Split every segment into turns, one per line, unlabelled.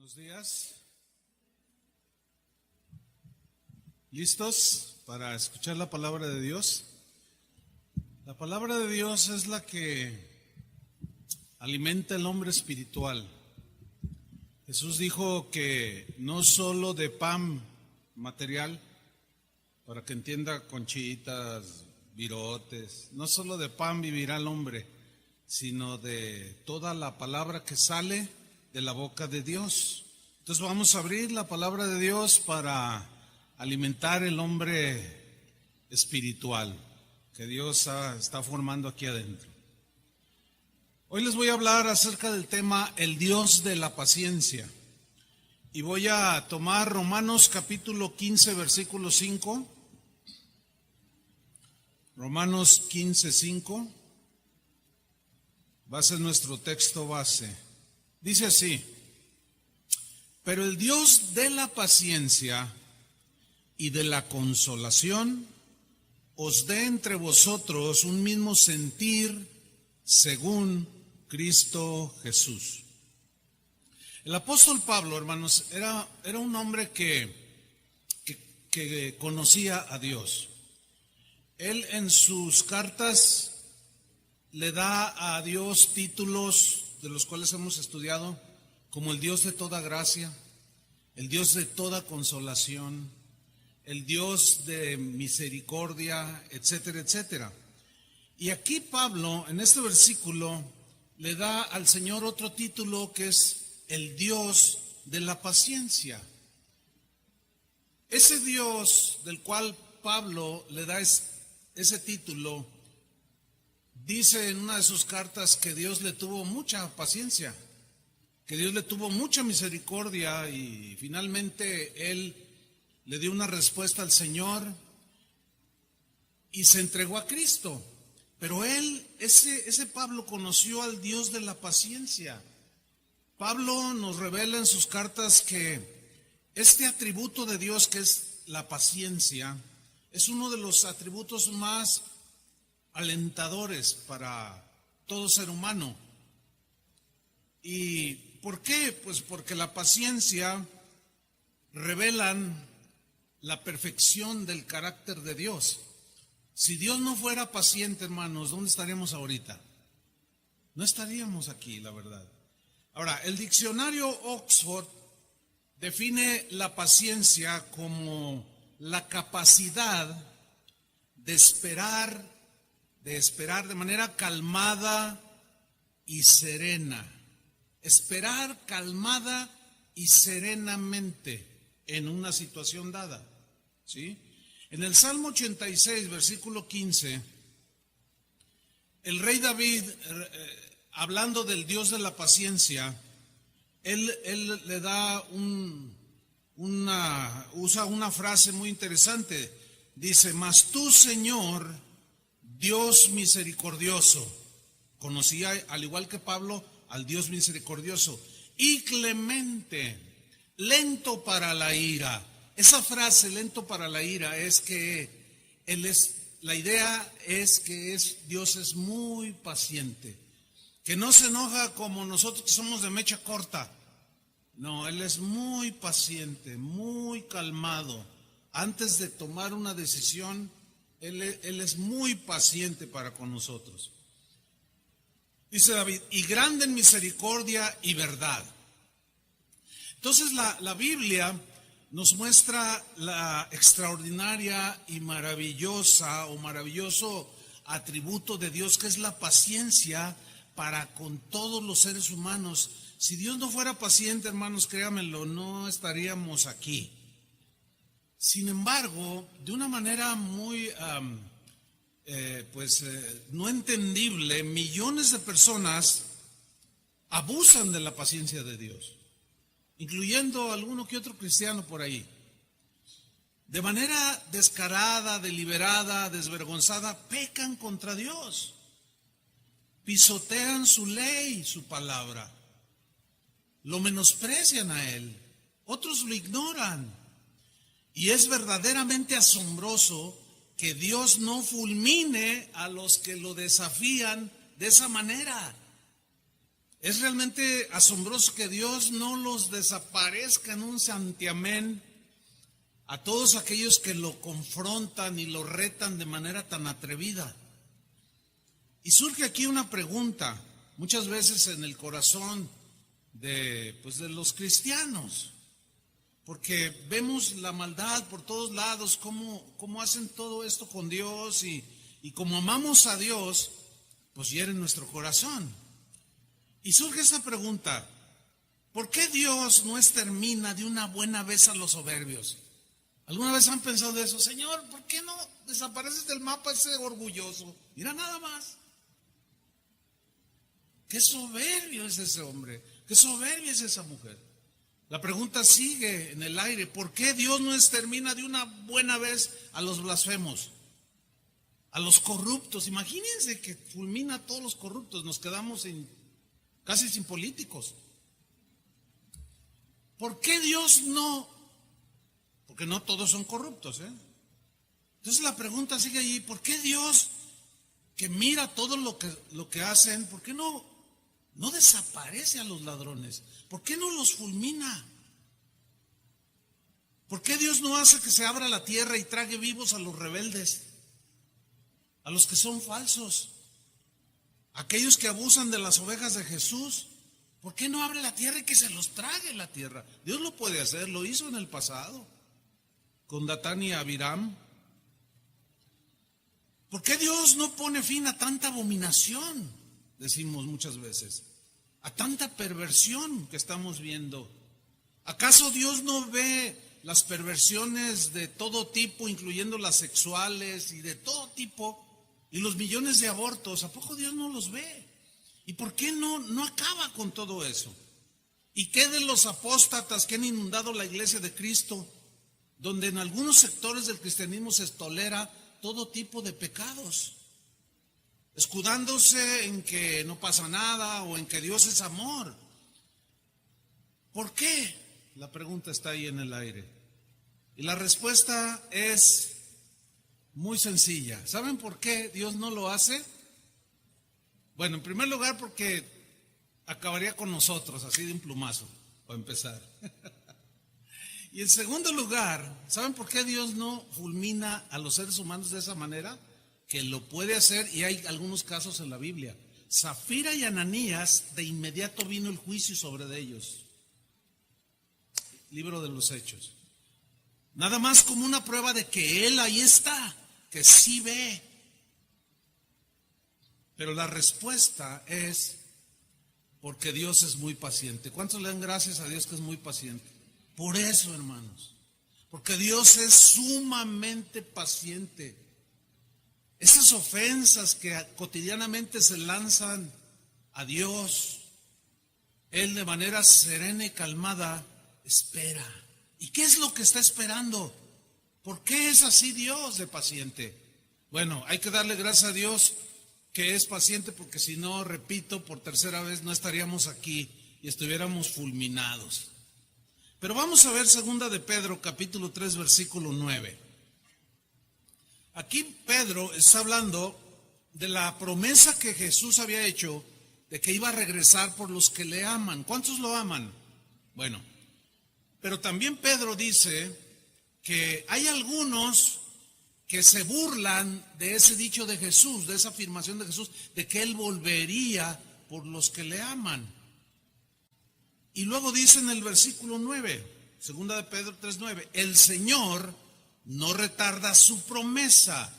Buenos días. ¿Listos para escuchar la palabra de Dios? La palabra de Dios es la que alimenta el hombre espiritual. Jesús dijo que no solo de pan material, para que entienda Conchitas, Virotes, no solo de pan vivirá el hombre, sino de toda la palabra que sale de la boca de Dios. Entonces vamos a abrir la palabra de Dios para alimentar el hombre espiritual que Dios está formando aquí adentro. Hoy les voy a hablar acerca del tema el Dios de la paciencia. Y voy a tomar Romanos capítulo 15, versículo 5. Romanos 15, 5. Va a ser nuestro texto base. Dice así: pero el Dios de la paciencia y de la consolación os dé entre vosotros un mismo sentir según Cristo Jesús. El apóstol Pablo, hermanos, era un hombre que conocía a Dios. Él en sus cartas le da a Dios títulos de los cuales hemos estudiado, como el Dios de toda gracia, el Dios de toda consolación, el Dios de misericordia, etcétera, etcétera. Y aquí Pablo, en este versículo, le da al Señor otro título que es el Dios de la paciencia. Ese Dios del cual Pablo le da ese título, dice en una de sus cartas que Dios le tuvo mucha paciencia, que Dios le tuvo mucha misericordia y finalmente él le dio una respuesta al Señor y se entregó a Cristo. Pero ese Pablo conoció al Dios de la paciencia. Pablo nos revela en sus cartas que este atributo de Dios, que es la paciencia, es uno de los atributos más alentadores para todo ser humano. ¿Y por qué? Pues porque la paciencia revelan la perfección del carácter de Dios. Si Dios no fuera paciente, hermanos, ¿dónde estaríamos ahorita? No estaríamos aquí, la verdad. Ahora, el diccionario Oxford define la paciencia como la capacidad de esperar de manera calmada y serena. Esperar calmada y serenamente en una situación dada. ¿Sí? En el Salmo 86, versículo 15, el rey David, hablando del Dios de la paciencia, él le da usa una frase muy interesante. Dice: mas tú, Señor, Dios misericordioso, conocía, al igual que Pablo, al Dios misericordioso, y clemente, lento para la ira. Esa frase, lento para la ira, es que la idea es que Dios es muy paciente, que no se enoja como nosotros que somos de mecha corta. No, Él es muy paciente, muy calmado. Antes de tomar una decisión, Él es muy paciente para con nosotros. Dice David: y grande en misericordia y verdad. Entonces la Biblia nos muestra la extraordinaria y maravilloso atributo de Dios, que es la paciencia para con todos los seres humanos. Si Dios no fuera paciente, hermanos, créanmelo, no estaríamos aquí. Sin embargo, de una manera muy no entendible, millones de personas abusan de la paciencia de Dios, incluyendo alguno que otro cristiano por ahí. De manera descarada, deliberada, desvergonzada, pecan contra Dios, pisotean su ley, su palabra, lo menosprecian a Él, otros lo ignoran. Y es verdaderamente asombroso que Dios no fulmine a los que lo desafían de esa manera. Es realmente asombroso que Dios no los desaparezca en un santiamén a todos aquellos que lo confrontan y lo retan de manera tan atrevida. Y surge aquí una pregunta, muchas veces en el corazón de los cristianos, porque vemos la maldad por todos lados, cómo hacen todo esto con Dios y como amamos a Dios, pues hieren nuestro corazón. Y surge esa pregunta, ¿por qué Dios no extermina de una buena vez a los soberbios? ¿Alguna vez han pensado eso? Señor, ¿por qué no desapareces del mapa ese orgulloso? Mira nada más. Qué soberbio es ese hombre, qué soberbia es esa mujer. La pregunta sigue en el aire, ¿por qué Dios no extermina de una buena vez a los blasfemos? A los corruptos. Imagínense que fulmina a todos los corruptos, nos quedamos casi sin políticos. ¿Por qué Dios no? Porque no todos son corruptos, ¿eh? Entonces la pregunta sigue allí, ¿por qué Dios, que mira todo lo que hacen, ¿por qué no desaparece a los ladrones? ¿Por qué no los fulmina? ¿Por qué Dios no hace que se abra la tierra y trague vivos a los rebeldes? A los que son falsos, aquellos que abusan de las ovejas de Jesús. ¿Por qué no abre la tierra y que se los trague la tierra? Dios lo puede hacer, lo hizo en el pasado con Datán y Abiram. ¿Por qué Dios no pone fin a tanta abominación? Decimos muchas veces, a tanta perversión que estamos viendo. ¿Acaso Dios no ve las perversiones de todo tipo, incluyendo las sexuales y de todo tipo, y los millones de abortos? ¿A poco Dios no los ve? ¿Y por qué no acaba con todo eso? ¿Y qué de los apóstatas que han inundado la iglesia de Cristo, donde en algunos sectores del cristianismo se tolera todo tipo de pecados, escudándose en que no pasa nada o en que Dios es amor? ¿Por qué? La pregunta está ahí en el aire. Y la respuesta es muy sencilla. ¿Saben por qué Dios no lo hace? Bueno, en primer lugar porque acabaría con nosotros, así de un plumazo, para empezar. Y en segundo lugar, ¿saben por qué Dios no fulmina a los seres humanos de esa manera? Que lo puede hacer, y hay algunos casos en la Biblia. Zafira y Ananías, de inmediato vino el juicio sobre de ellos. Libro de los Hechos. Nada más como una prueba de que Él ahí está, que sí ve. Pero la respuesta es porque Dios es muy paciente. ¿Cuántos le dan gracias a Dios que es muy paciente? Por eso, hermanos, porque Dios es sumamente paciente. Esas ofensas que cotidianamente se lanzan a Dios, Él de manera serena y calmada espera. ¿Y qué es lo que está esperando? ¿Por qué es así Dios de paciente? Bueno, hay que darle gracias a Dios que es paciente, porque si no, repito, por tercera vez no estaríamos aquí y estuviéramos fulminados. Pero vamos a ver 2 de Pedro, capítulo 3, versículo 9. Aquí Pedro está hablando de la promesa que Jesús había hecho de que iba a regresar por los que le aman. ¿Cuántos lo aman? Bueno, pero también Pedro dice que hay algunos que se burlan de ese dicho de Jesús, de esa afirmación de Jesús, de que Él volvería por los que le aman. Y luego dice en el versículo 9, 2 de Pedro 3:9, el Señor no retarda su promesa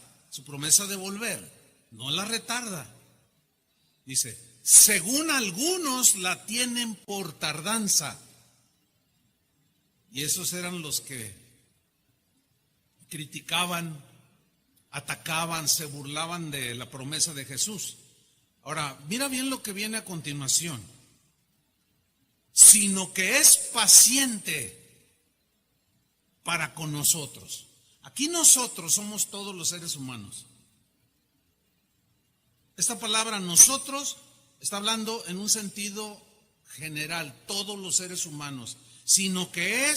de volver, no la retarda. Dice, según algunos la tienen por tardanza. Y esos eran los que criticaban, atacaban, se burlaban de la promesa de Jesús. Ahora, mira bien lo que viene a continuación. Sino que es paciente para con nosotros. Aquí nosotros somos todos los seres humanos. Esta palabra nosotros está hablando en un sentido general, todos los seres humanos. Sino que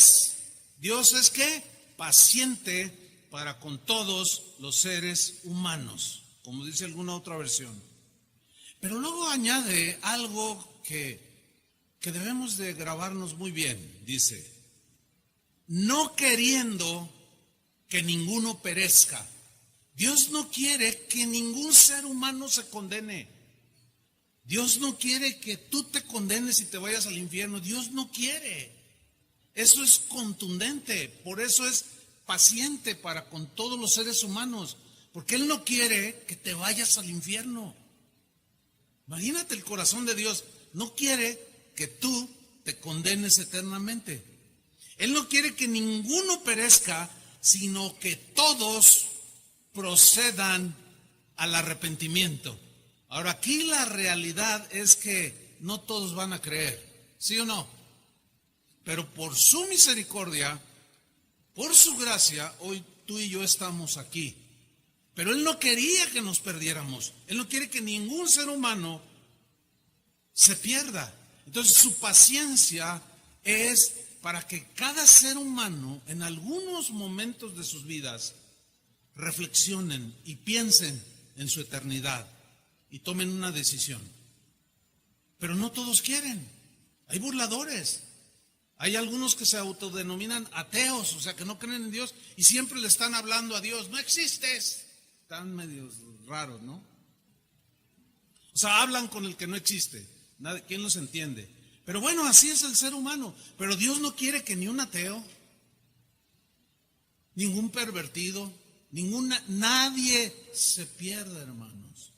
Dios es ¿qué? Paciente para con todos los seres humanos, como dice alguna otra versión. Pero luego añade algo que debemos de grabarnos muy bien. Dice, no queriendo que ninguno perezca. Dios no quiere que ningún ser humano se condene. Dios no quiere que tú te condenes y te vayas al infierno. Dios no quiere. Eso es contundente. Por eso es paciente para con todos los seres humanos. Porque Él no quiere que te vayas al infierno. Imagínate el corazón de Dios. No quiere que tú te condenes eternamente. Él no quiere que ninguno perezca, sino que todos procedan al arrepentimiento. Ahora, aquí la realidad es que no todos van a creer, ¿sí o no? Pero por su misericordia, por su gracia, hoy tú y yo estamos aquí. Pero Él no quería que nos perdiéramos. Él no quiere que ningún ser humano se pierda. Entonces, su paciencia es para que cada ser humano, en algunos momentos de sus vidas, reflexionen y piensen en su eternidad y tomen una decisión. Pero no todos quieren. Hay burladores. Hay algunos que se autodenominan ateos, o sea, que no creen en Dios y siempre le están hablando a Dios. No existes. Están medios raros, ¿no? O sea, hablan con el que no existe. ¿Quién los entiende? Pero bueno, así es el ser humano. Pero Dios no quiere que ni un ateo, ningún pervertido, nadie se pierda, hermanos.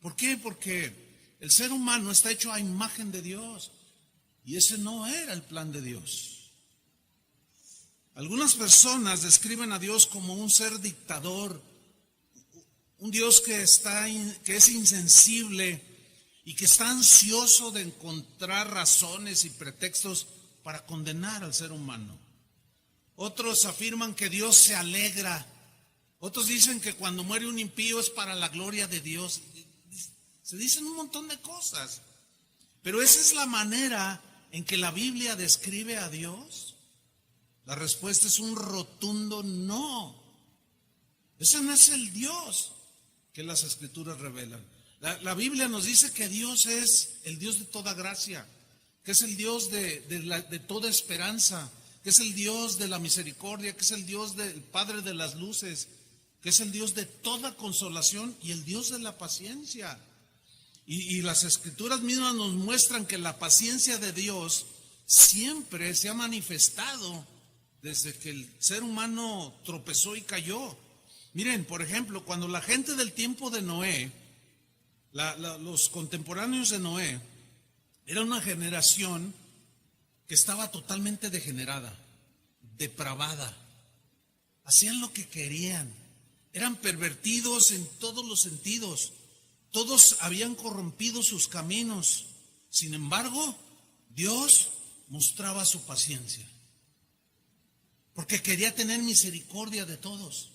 ¿Por qué? Porque el ser humano está hecho a imagen de Dios y ese no era el plan de Dios. Algunas personas describen a Dios como un ser dictador, un Dios que es insensible y que está ansioso de encontrar razones y pretextos para condenar al ser humano. Otros afirman que Dios se alegra. Otros dicen que cuando muere un impío es para la gloria de Dios. Se dicen un montón de cosas. Pero esa es la manera en que la Biblia describe a Dios. La respuesta es un rotundo no. Ese no es el Dios que las Escrituras revelan. La Biblia nos dice que Dios es el Dios de toda gracia, que es el Dios de toda esperanza, que es el Dios de la misericordia, que es el Dios del Padre de las luces, que es el Dios de toda consolación y el Dios de la paciencia. Y las Escrituras mismas nos muestran que la paciencia de Dios siempre se ha manifestado desde que el ser humano tropezó y cayó. Miren, por ejemplo, cuando la gente del tiempo de Noé, los contemporáneos de Noé, era una generación que estaba totalmente degenerada, depravada. Hacían lo que querían, eran pervertidos en todos los sentidos. Todos habían corrompido sus caminos. Sin embargo, Dios mostraba su paciencia, porque quería tener misericordia de todos.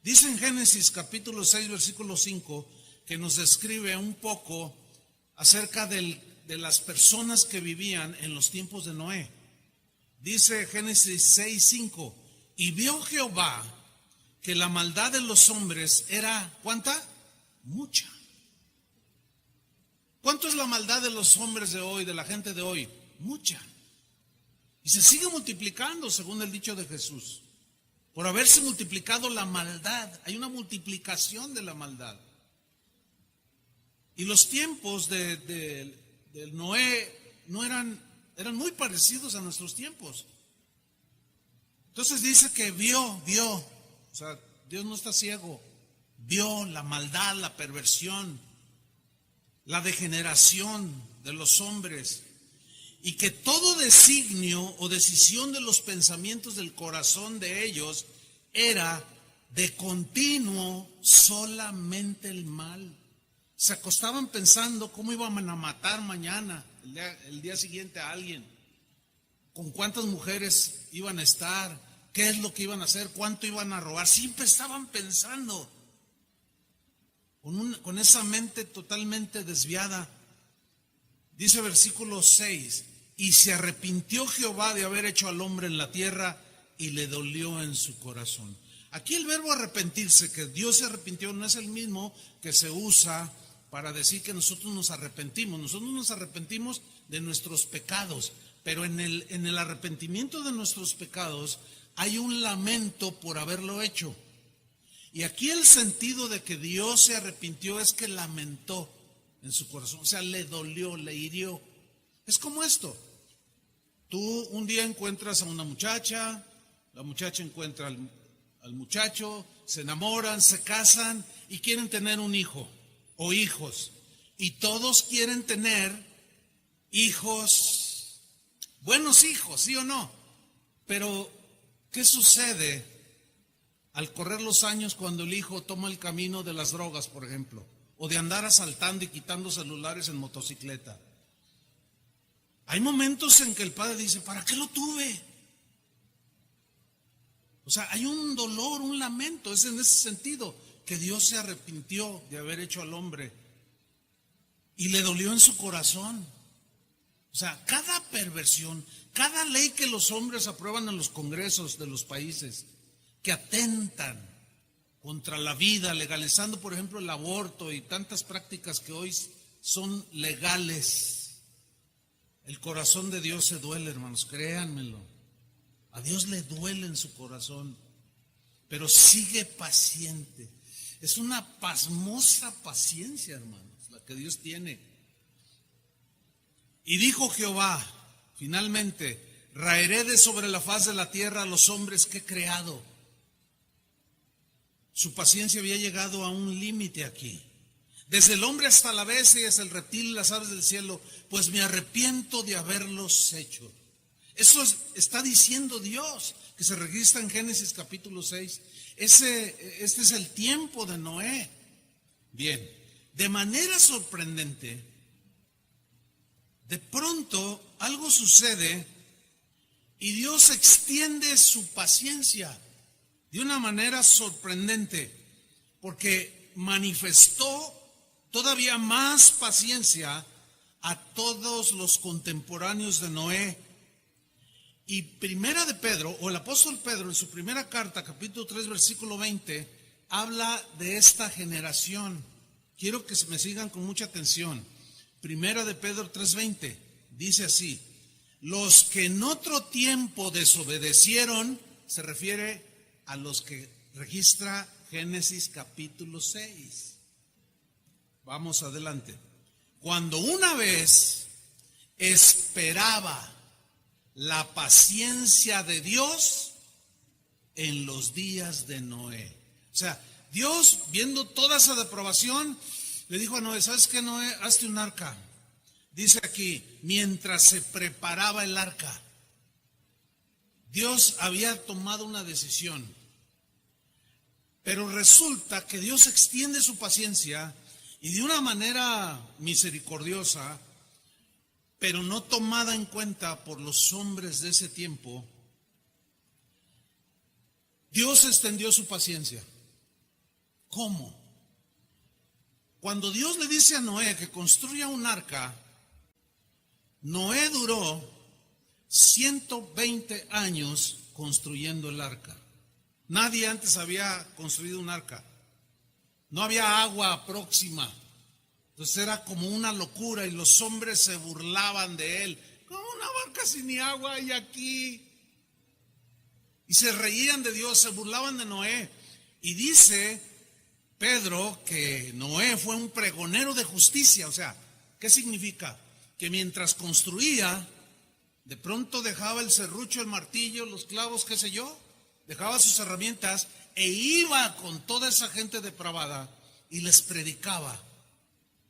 Dice en Génesis capítulo 6, versículo 5, que nos describe un poco acerca de las personas que vivían en los tiempos de Noé. Dice Génesis 6, 5, y vio Jehová que la maldad de los hombres era, ¿cuánta? Mucha. ¿Cuánto es la maldad de los hombres de hoy, de la gente de hoy? Mucha. Y se sigue multiplicando, según el dicho de Jesús. Por haberse multiplicado la maldad, hay una multiplicación de la maldad. Y los tiempos de Noé eran muy parecidos a nuestros tiempos. Entonces dice que vio, o sea, Dios no está ciego, vio la maldad, la perversión, la degeneración de los hombres, y que todo designio o decisión de los pensamientos del corazón de ellos era de continuo solamente el mal. Se acostaban pensando cómo iban a matar mañana, el día siguiente a alguien, con cuántas mujeres iban a estar, qué es lo que iban a hacer, cuánto iban a robar. Siempre estaban pensando con esa mente totalmente desviada. Dice versículo 6, y se arrepintió Jehová de haber hecho al hombre en la tierra y le dolió en su corazón. Aquí el verbo arrepentirse, que Dios se arrepintió, no es el mismo que se usa para decir que nosotros nos arrepentimos. Nosotros nos arrepentimos de nuestros pecados, pero en el arrepentimiento de nuestros pecados hay un lamento por haberlo hecho. Y aquí el sentido de que Dios se arrepintió es que lamentó en su corazón, o sea, le dolió, le hirió. Es como esto: tú un día encuentras a una muchacha, la muchacha encuentra al muchacho, se enamoran, se casan y quieren tener un hijo o hijos. Y todos quieren tener hijos, buenos hijos, ¿sí o no? Pero, ¿qué sucede al correr los años cuando el hijo toma el camino de las drogas, por ejemplo? O de andar asaltando y quitando celulares en motocicleta. Hay momentos en que el padre dice, ¿para qué lo tuve? O sea, hay un dolor, un lamento. Es en ese sentido que Dios se arrepintió de haber hecho al hombre y le dolió en su corazón. O sea, cada perversión, cada ley que los hombres aprueban en los congresos de los países, que atentan contra la vida, legalizando, por ejemplo, el aborto y tantas prácticas que hoy son legales. El corazón de Dios se duele, hermanos, créanmelo. A Dios le duele en su corazón, pero sigue paciente. Es una pasmosa paciencia, hermanos, la que Dios tiene. Y dijo Jehová, finalmente, raeré de sobre la faz de la tierra a los hombres que he creado. Su paciencia había llegado a un límite aquí. Desde el hombre hasta la bestia y hasta el reptil y las aves del cielo, pues me arrepiento de haberlos hecho. Eso está diciendo Dios, que se registra en Génesis capítulo 6. Este es el tiempo de Noé. Bien, de manera sorprendente, de pronto algo sucede y Dios extiende su paciencia de una manera sorprendente, porque manifestó todavía más paciencia a todos los contemporáneos de Noé. Y primera de Pedro, o el apóstol Pedro, en su primera carta, capítulo 3, versículo 20, habla de esta generación. Quiero que me sigan con mucha atención. Primera de Pedro 3:20, dice así: los que en otro tiempo desobedecieron, se refiere a los que registra Génesis capítulo 6. Vamos adelante. Cuando una vez esperaba la paciencia de Dios en los días de Noé. O sea, Dios, viendo toda esa depravación, le dijo a Noé, ¿sabes qué, Noé? Hazte un arca. Dice aquí, mientras se preparaba el arca, Dios había tomado una decisión. Pero resulta que Dios extiende su paciencia y de una manera misericordiosa, pero no tomada en cuenta por los hombres de ese tiempo, Dios extendió su paciencia. ¿Cómo? Cuando Dios le dice a Noé que construya un arca, Noé duró 120 años construyendo el arca. Nadie antes había construido un arca. No había agua próxima. Entonces era como una locura y los hombres se burlaban de él. ¿Cómo una barca sin ni agua hay aquí? Y se reían de Dios, se burlaban de Noé. Y dice Pedro que Noé fue un pregonero de justicia. O sea, ¿qué significa? Que mientras construía, de pronto dejaba el serrucho, el martillo, los clavos, qué sé yo, dejaba sus herramientas e iba con toda esa gente depravada y les predicaba: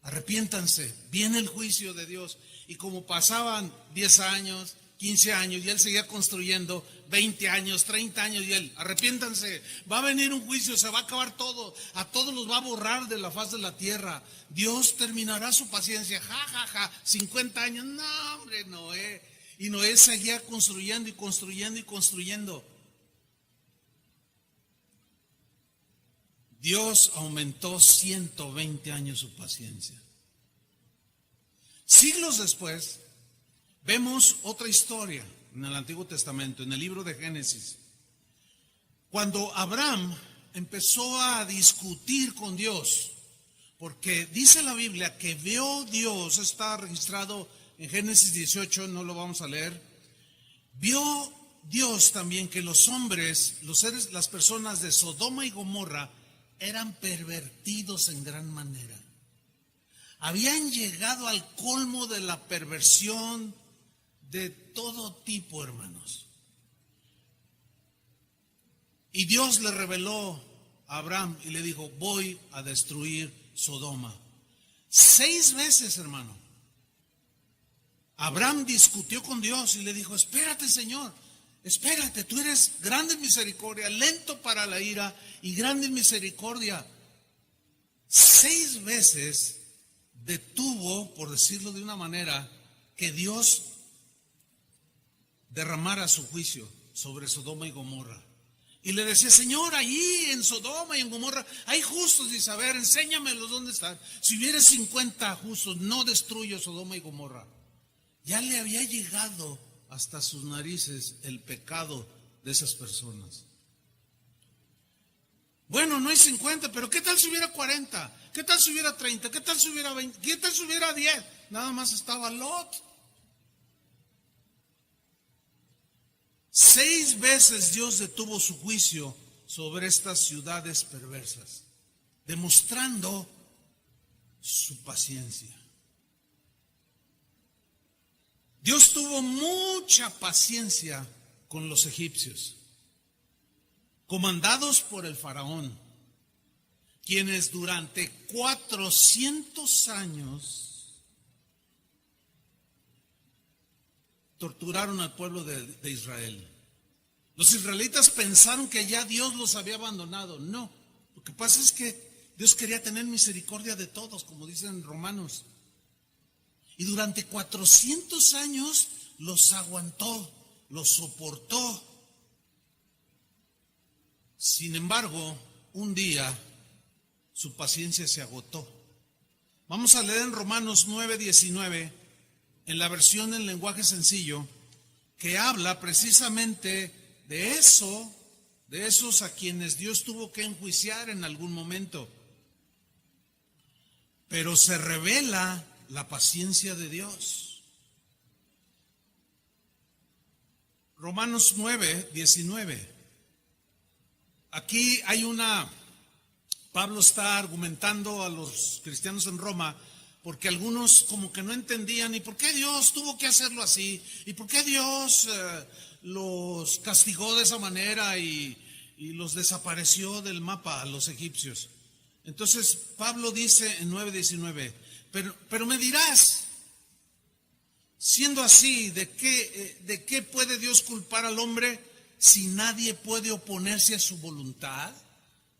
arrepiéntanse, viene el juicio de Dios. Y como pasaban 10 años, 15 años, y él seguía construyendo, 20 años, 30 años, y él, arrepiéntanse, va a venir un juicio, se va a acabar todo, a todos los va a borrar de la faz de la tierra, Dios terminará su paciencia, ja, 50 años, no hombre, Noé. Y Noé seguía construyendo y construyendo y construyendo. Dios aumentó 120 años su paciencia. Siglos después, vemos otra historia en el Antiguo Testamento, en el libro de Génesis. Cuando Abraham empezó a discutir con Dios, Porque dice la Biblia que vio Dios, está registrado en Génesis 18, no lo vamos a leer. Vio Dios también que los hombres, los seres, las personas de Sodoma y Gomorra eran pervertidos en gran manera. Habían llegado al colmo de la perversión de todo tipo, hermanos. Y Dios le reveló a Abraham y le dijo: voy a destruir Sodoma. 6 veces, hermano. Abraham discutió con Dios y le dijo: espérate, Señor, espérate, tú eres grande en misericordia, lento para la ira y grande en misericordia. 6 veces detuvo, por decirlo de una manera, que Dios derramara su juicio sobre Sodoma y Gomorra. Y le decía: Señor, allí en Sodoma y en Gomorra hay justos. Dice: a ver, enséñamelos dónde están. Si hubiera 50 justos, no destruyo Sodoma y Gomorra. Ya le había llegado hasta sus narices el pecado de esas personas. Bueno, no hay 50, pero ¿qué tal si hubiera 40? ¿Qué tal si hubiera 30? ¿Qué tal si hubiera 20? ¿Qué tal si hubiera 10? Nada más estaba Lot. 6 veces Dios detuvo su juicio sobre estas ciudades perversas, demostrando su paciencia. Dios tuvo mucha paciencia con los egipcios, comandados por el faraón, quienes durante 400 años torturaron al pueblo de Israel. Los israelitas pensaron que ya Dios los había abandonado. No, lo que pasa es que Dios quería tener misericordia de todos, como dicen Romanos. Y durante 400 años los aguantó, los soportó. Sin embargo, un día su paciencia se agotó. Vamos a leer en Romanos 9:19, en la versión en lenguaje sencillo, que habla precisamente de eso, de esos a quienes Dios tuvo que enjuiciar en algún momento. Pero se revela la paciencia de Dios. Romanos 9:19. Aquí hay Pablo está argumentando a los cristianos en Roma, porque algunos como que no entendían, ¿y por qué Dios tuvo que hacerlo así? ¿Y por qué Dios los castigó de esa manera y los desapareció del mapa a los egipcios? Entonces Pablo dice en 9:19, pero me dirás, siendo así, ¿de qué puede Dios culpar al hombre si nadie puede oponerse a su voluntad?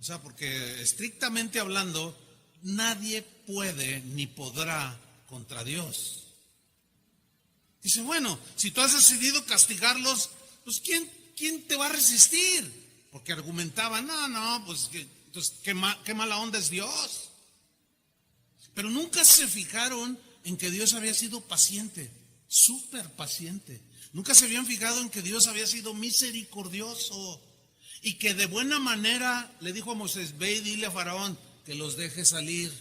O sea, porque estrictamente hablando, nadie puede ni podrá contra Dios. Dice: bueno, si tú has decidido castigarlos, pues ¿quién te va a resistir? Porque argumentaban: no, pues entonces, qué mala onda es Dios. Pero nunca se fijaron en que Dios había sido paciente, súper paciente. Nunca se habían fijado en que Dios había sido misericordioso y que de buena manera le dijo a Moisés: ve y dile a Faraón que los deje salir.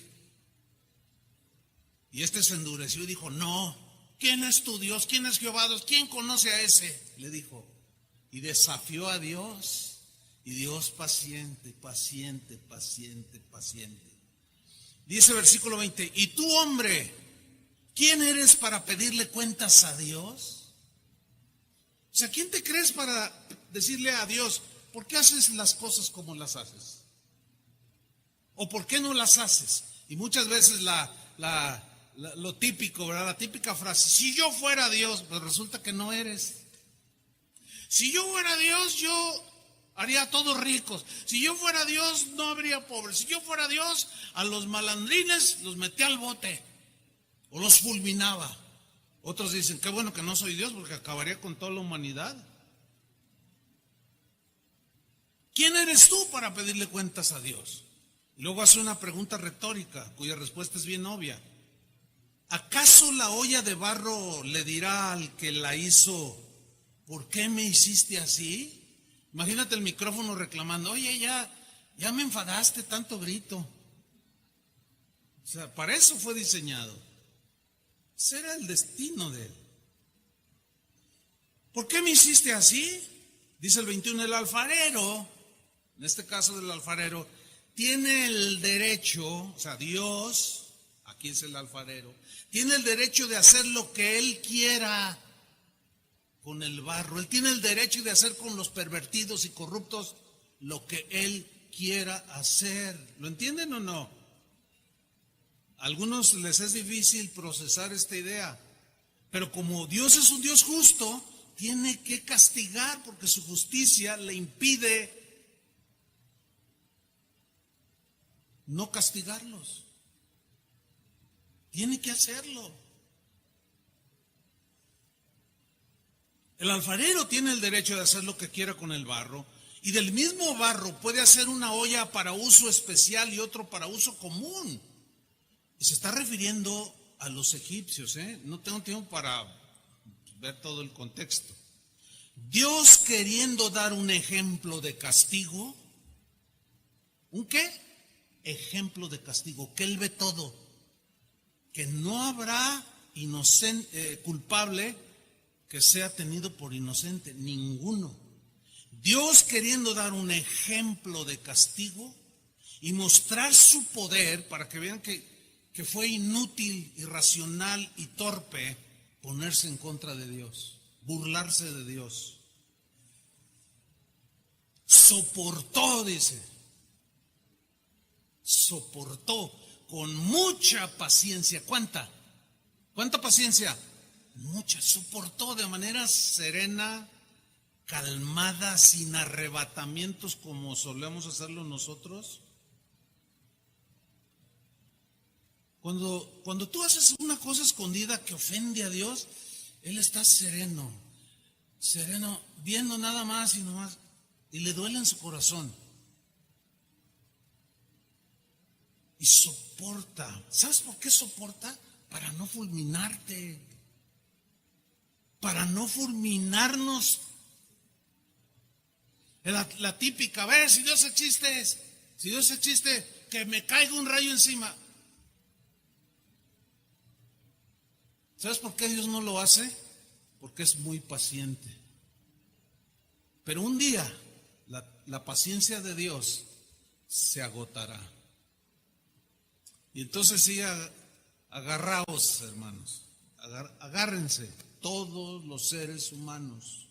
Y este se endureció y dijo: no, ¿quién es tu Dios? ¿Quién es Jehová? ¿Quién conoce a ese? Le dijo. Y desafió a Dios. Y Dios paciente. Dice versículo 20: ¿y tú, hombre, quién eres para pedirle cuentas a Dios? O sea, ¿quién te crees para decirle a Dios: ¿por qué haces las cosas como las haces? ¿O por qué no las haces? Y muchas veces lo típico, ¿verdad? La típica frase: si yo fuera Dios, pues resulta que no eres. Si yo fuera Dios, yo haría a todos ricos. Si yo fuera Dios, no habría pobres. Si yo fuera Dios, a los malandrines los metía al bote o los fulminaba. Otros dicen: qué bueno que no soy Dios, porque acabaría con toda la humanidad. ¿Quién eres tú para pedirle cuentas a Dios? Y luego hace una pregunta retórica, cuya respuesta es bien obvia. ¿Acaso la olla de barro le dirá al que la hizo: ¿por qué me hiciste así? Imagínate el micrófono reclamando: oye, ya me enfadaste, tanto grito. O sea, para eso fue diseñado. Ese era el destino de él. ¿Por qué me hiciste así? Dice el 21, el alfarero, en este caso del alfarero, tiene el derecho, o sea, Dios, aquí es el alfarero, tiene el derecho de hacer lo que él quiera con el barro. Él tiene el derecho de hacer con los pervertidos y corruptos lo que él quiera hacer. ¿Lo entienden o no? A algunos les es difícil procesar esta idea, pero como Dios es un Dios justo, tiene que castigar porque su justicia le impide no castigarlos. Tiene que hacerlo. El alfarero tiene el derecho de hacer lo que quiera con el barro, y del mismo barro puede hacer una olla para uso especial y otro para uso común. Y se está refiriendo a los egipcios, No tengo tiempo para ver todo el contexto. Dios queriendo dar un ejemplo de castigo. ¿Un qué? Ejemplo de castigo, que Él ve todo, que no habrá culpable que sea tenido por inocente, ninguno. Dios queriendo dar un ejemplo de castigo y mostrar su poder para que vean que fue inútil, irracional y torpe ponerse en contra de Dios, burlarse de Dios. Soportó, dice, soportó con mucha paciencia. ¿Cuánta? ¿Cuánta paciencia? Mucha. Soportó de manera serena, calmada, sin arrebatamientos como solemos hacerlo nosotros. Cuando tú haces una cosa escondida que ofende a Dios, Él está sereno, viendo nada más y nomás, y le duele en su corazón. Y soporta. ¿Sabes por qué soporta? Para no fulminarte, para no fulminarnos. La típica, a ver, si Dios existe, que me caiga un rayo encima. ¿Sabes por qué Dios no lo hace? Porque es muy paciente. Pero un día la paciencia de Dios se agotará. Y entonces sí, agarraos, hermanos, agárrense, todos los seres humanos.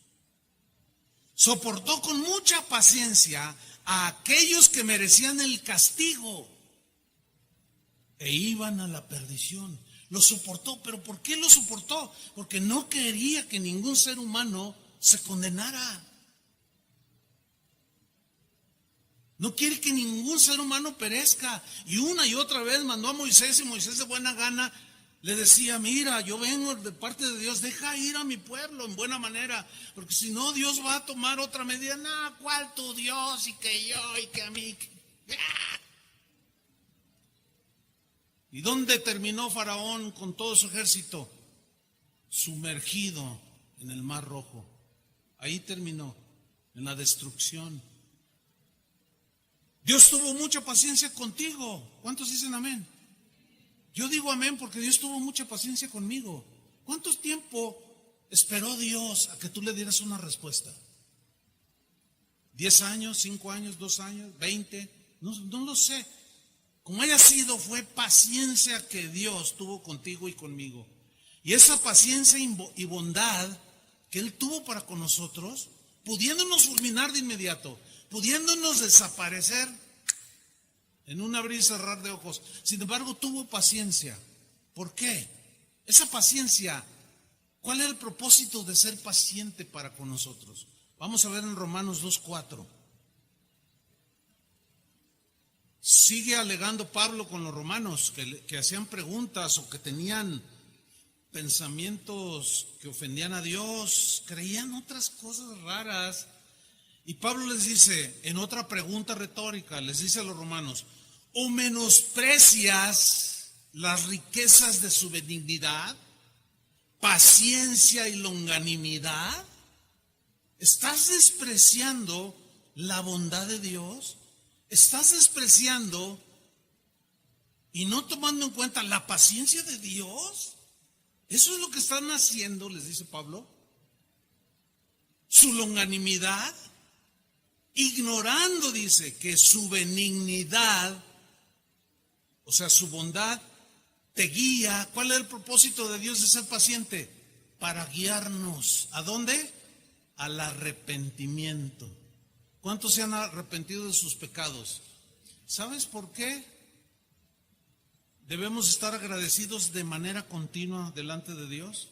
Soportó con mucha paciencia a aquellos que merecían el castigo e iban a la perdición. Lo soportó, pero ¿por qué lo soportó? Porque no quería que ningún ser humano se condenara. No quiere que ningún ser humano perezca. Y una y otra vez mandó a Moisés, y Moisés de buena gana le decía, mira, yo vengo de parte de Dios, deja ir a mi pueblo en buena manera, porque si no Dios va a tomar otra medida. No, ¿cuál tu Dios? Y que yo, y que a mí. ¿Y dónde terminó Faraón con todo su ejército? Sumergido en el Mar Rojo. Ahí terminó, en la destrucción. Dios tuvo mucha paciencia contigo. ¿Cuántos dicen amén? Yo digo amén porque Dios tuvo mucha paciencia conmigo. ¿Cuánto tiempo esperó Dios a que tú le dieras una respuesta? ¿10 años, 5 años, 2 años, 20? No lo sé. Como haya sido, fue paciencia que Dios tuvo contigo y conmigo. Y esa paciencia y bondad que Él tuvo para con nosotros, pudiéndonos fulminar de inmediato, pudiéndonos desaparecer en un abrir y cerrar de ojos. Sin embargo, tuvo paciencia. ¿Por qué? Esa paciencia, ¿cuál era el propósito de ser paciente para con nosotros? Vamos a ver en Romanos 2:4. Sigue alegando Pablo con los romanos que hacían preguntas o que tenían pensamientos que ofendían a Dios, creían otras cosas raras. Y Pablo les dice, en otra pregunta retórica, les dice a los romanos, ¿o menosprecias las riquezas de su benignidad, paciencia y longanimidad? ¿Estás despreciando la bondad de Dios? ¿Estás despreciando y no tomando en cuenta la paciencia de Dios. Eso es lo que están haciendo, les dice Pablo. Su longanimidad, ignorando, dice, que su benignidad, o sea, su bondad, te guía. ¿Cuál es el propósito de Dios de ser paciente? Para guiarnos. ¿A dónde? Al arrepentimiento. ¿Cuántos se han arrepentido de sus pecados? ¿Sabes por qué debemos estar agradecidos de manera continua delante de Dios?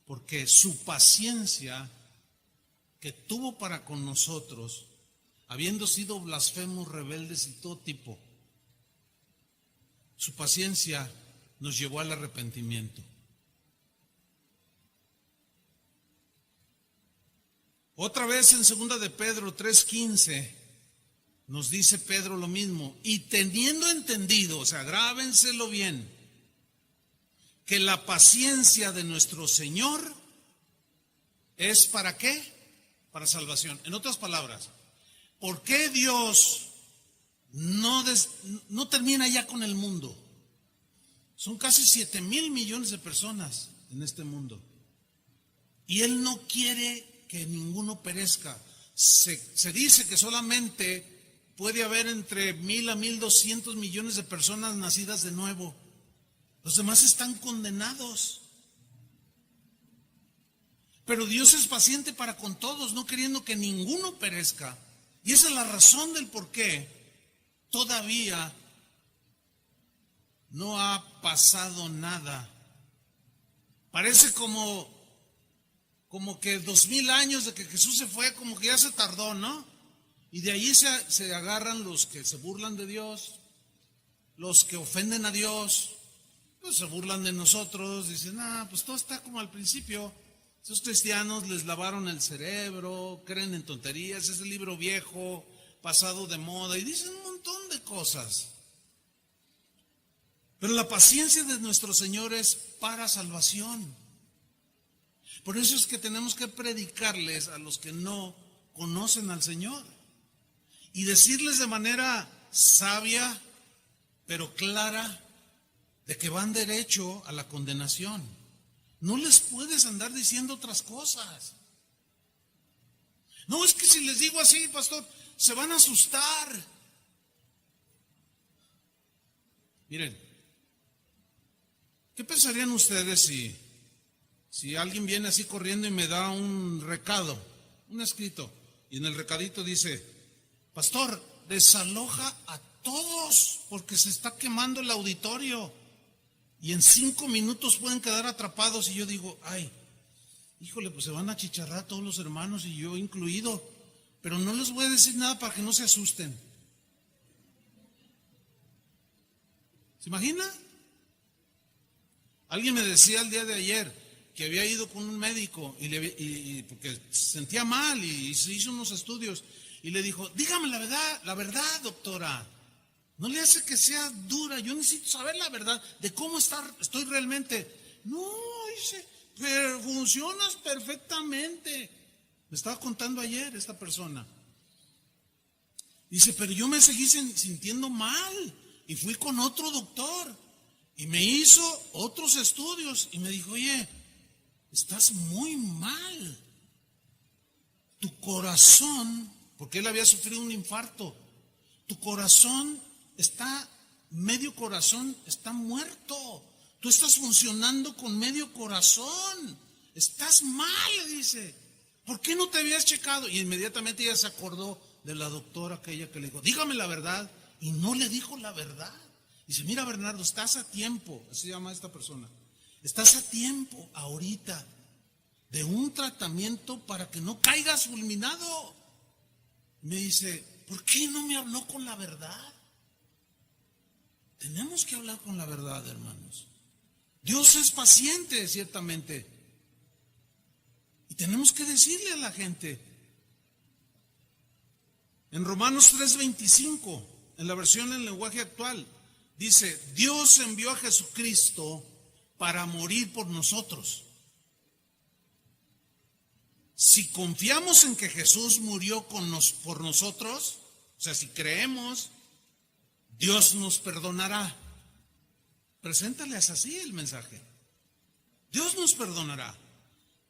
Porque su paciencia que tuvo para con nosotros, habiendo sido blasfemos, rebeldes y todo tipo, su paciencia nos llevó al arrepentimiento. Otra vez en 2 de Pedro 3:15 nos dice Pedro lo mismo. Y teniendo entendido, o sea, grábenselo bien, que la paciencia de nuestro Señor es ¿para qué? Para salvación. En otras palabras, ¿por qué Dios no termina ya con el mundo? Son casi 7,000 millones de personas en este mundo. Y Él no quiere que ninguno perezca. Se dice que solamente puede haber entre 1,000 a 1,200 millones de personas nacidas de nuevo. Los demás están condenados. Pero Dios es paciente para con todos, no queriendo que ninguno perezca. Y esa es la razón del por qué todavía no ha pasado nada. Parece como que 2,000 años de que Jesús se fue, como que ya se tardó, ¿no? Y de ahí se agarran los que se burlan de Dios, los que ofenden a Dios, pues se burlan de nosotros, dicen, pues todo está como al principio. Esos cristianos les lavaron el cerebro, creen en tonterías, es el libro viejo, pasado de moda, y dicen un montón de cosas. Pero la paciencia de nuestro Señor es para salvación. Por eso es que tenemos que predicarles a los que no conocen al Señor y decirles de manera sabia, pero clara, de que van derecho a la condenación. No les puedes andar diciendo otras cosas. No, es que si les digo así, pastor, se van a asustar. Miren, ¿qué pensarían ustedes si alguien viene así corriendo y me da un recado, un escrito, y en el recadito dice, pastor, desaloja a todos porque se está quemando el auditorio y en 5 minutos pueden quedar atrapados? Y yo digo, ay, híjole, pues se van a achicharrar todos los hermanos y yo incluido, pero no les voy a decir nada para que no se asusten. ¿Se imagina? Alguien me decía el día de ayer que había ido con un médico y porque se sentía mal y se hizo unos estudios y le dijo, dígame la verdad, doctora. No le hace que sea dura, yo necesito saber la verdad de cómo estoy realmente. No, dice, pero funcionas perfectamente. Me estaba contando ayer esta persona. Dice, pero yo me seguí sintiendo mal y fui con otro doctor y me hizo otros estudios y me dijo, oye, estás muy mal. Tu corazón, porque él había sufrido un infarto, tu corazón medio corazón está muerto. Tú estás funcionando con medio corazón. Estás mal, dice. ¿Por qué no te habías checado? Y inmediatamente ella se acordó de la doctora aquella que le dijo, dígame la verdad. Y no le dijo la verdad. Dice, mira Bernardo, estás a tiempo, así se llama esta persona, estás a tiempo ahorita de un tratamiento para que no caigas fulminado. Me dice, ¿por qué no me habló con la verdad? Tenemos que hablar con la verdad, hermanos. Dios es paciente, ciertamente. Y tenemos que decirle a la gente. En Romanos 3:25, en la versión en lenguaje actual, dice, Dios envió a Jesucristo para morir por nosotros. Si confiamos en que Jesús murió por nosotros, o sea, si creemos, Dios nos perdonará. Preséntales así el mensaje. Dios nos perdonará.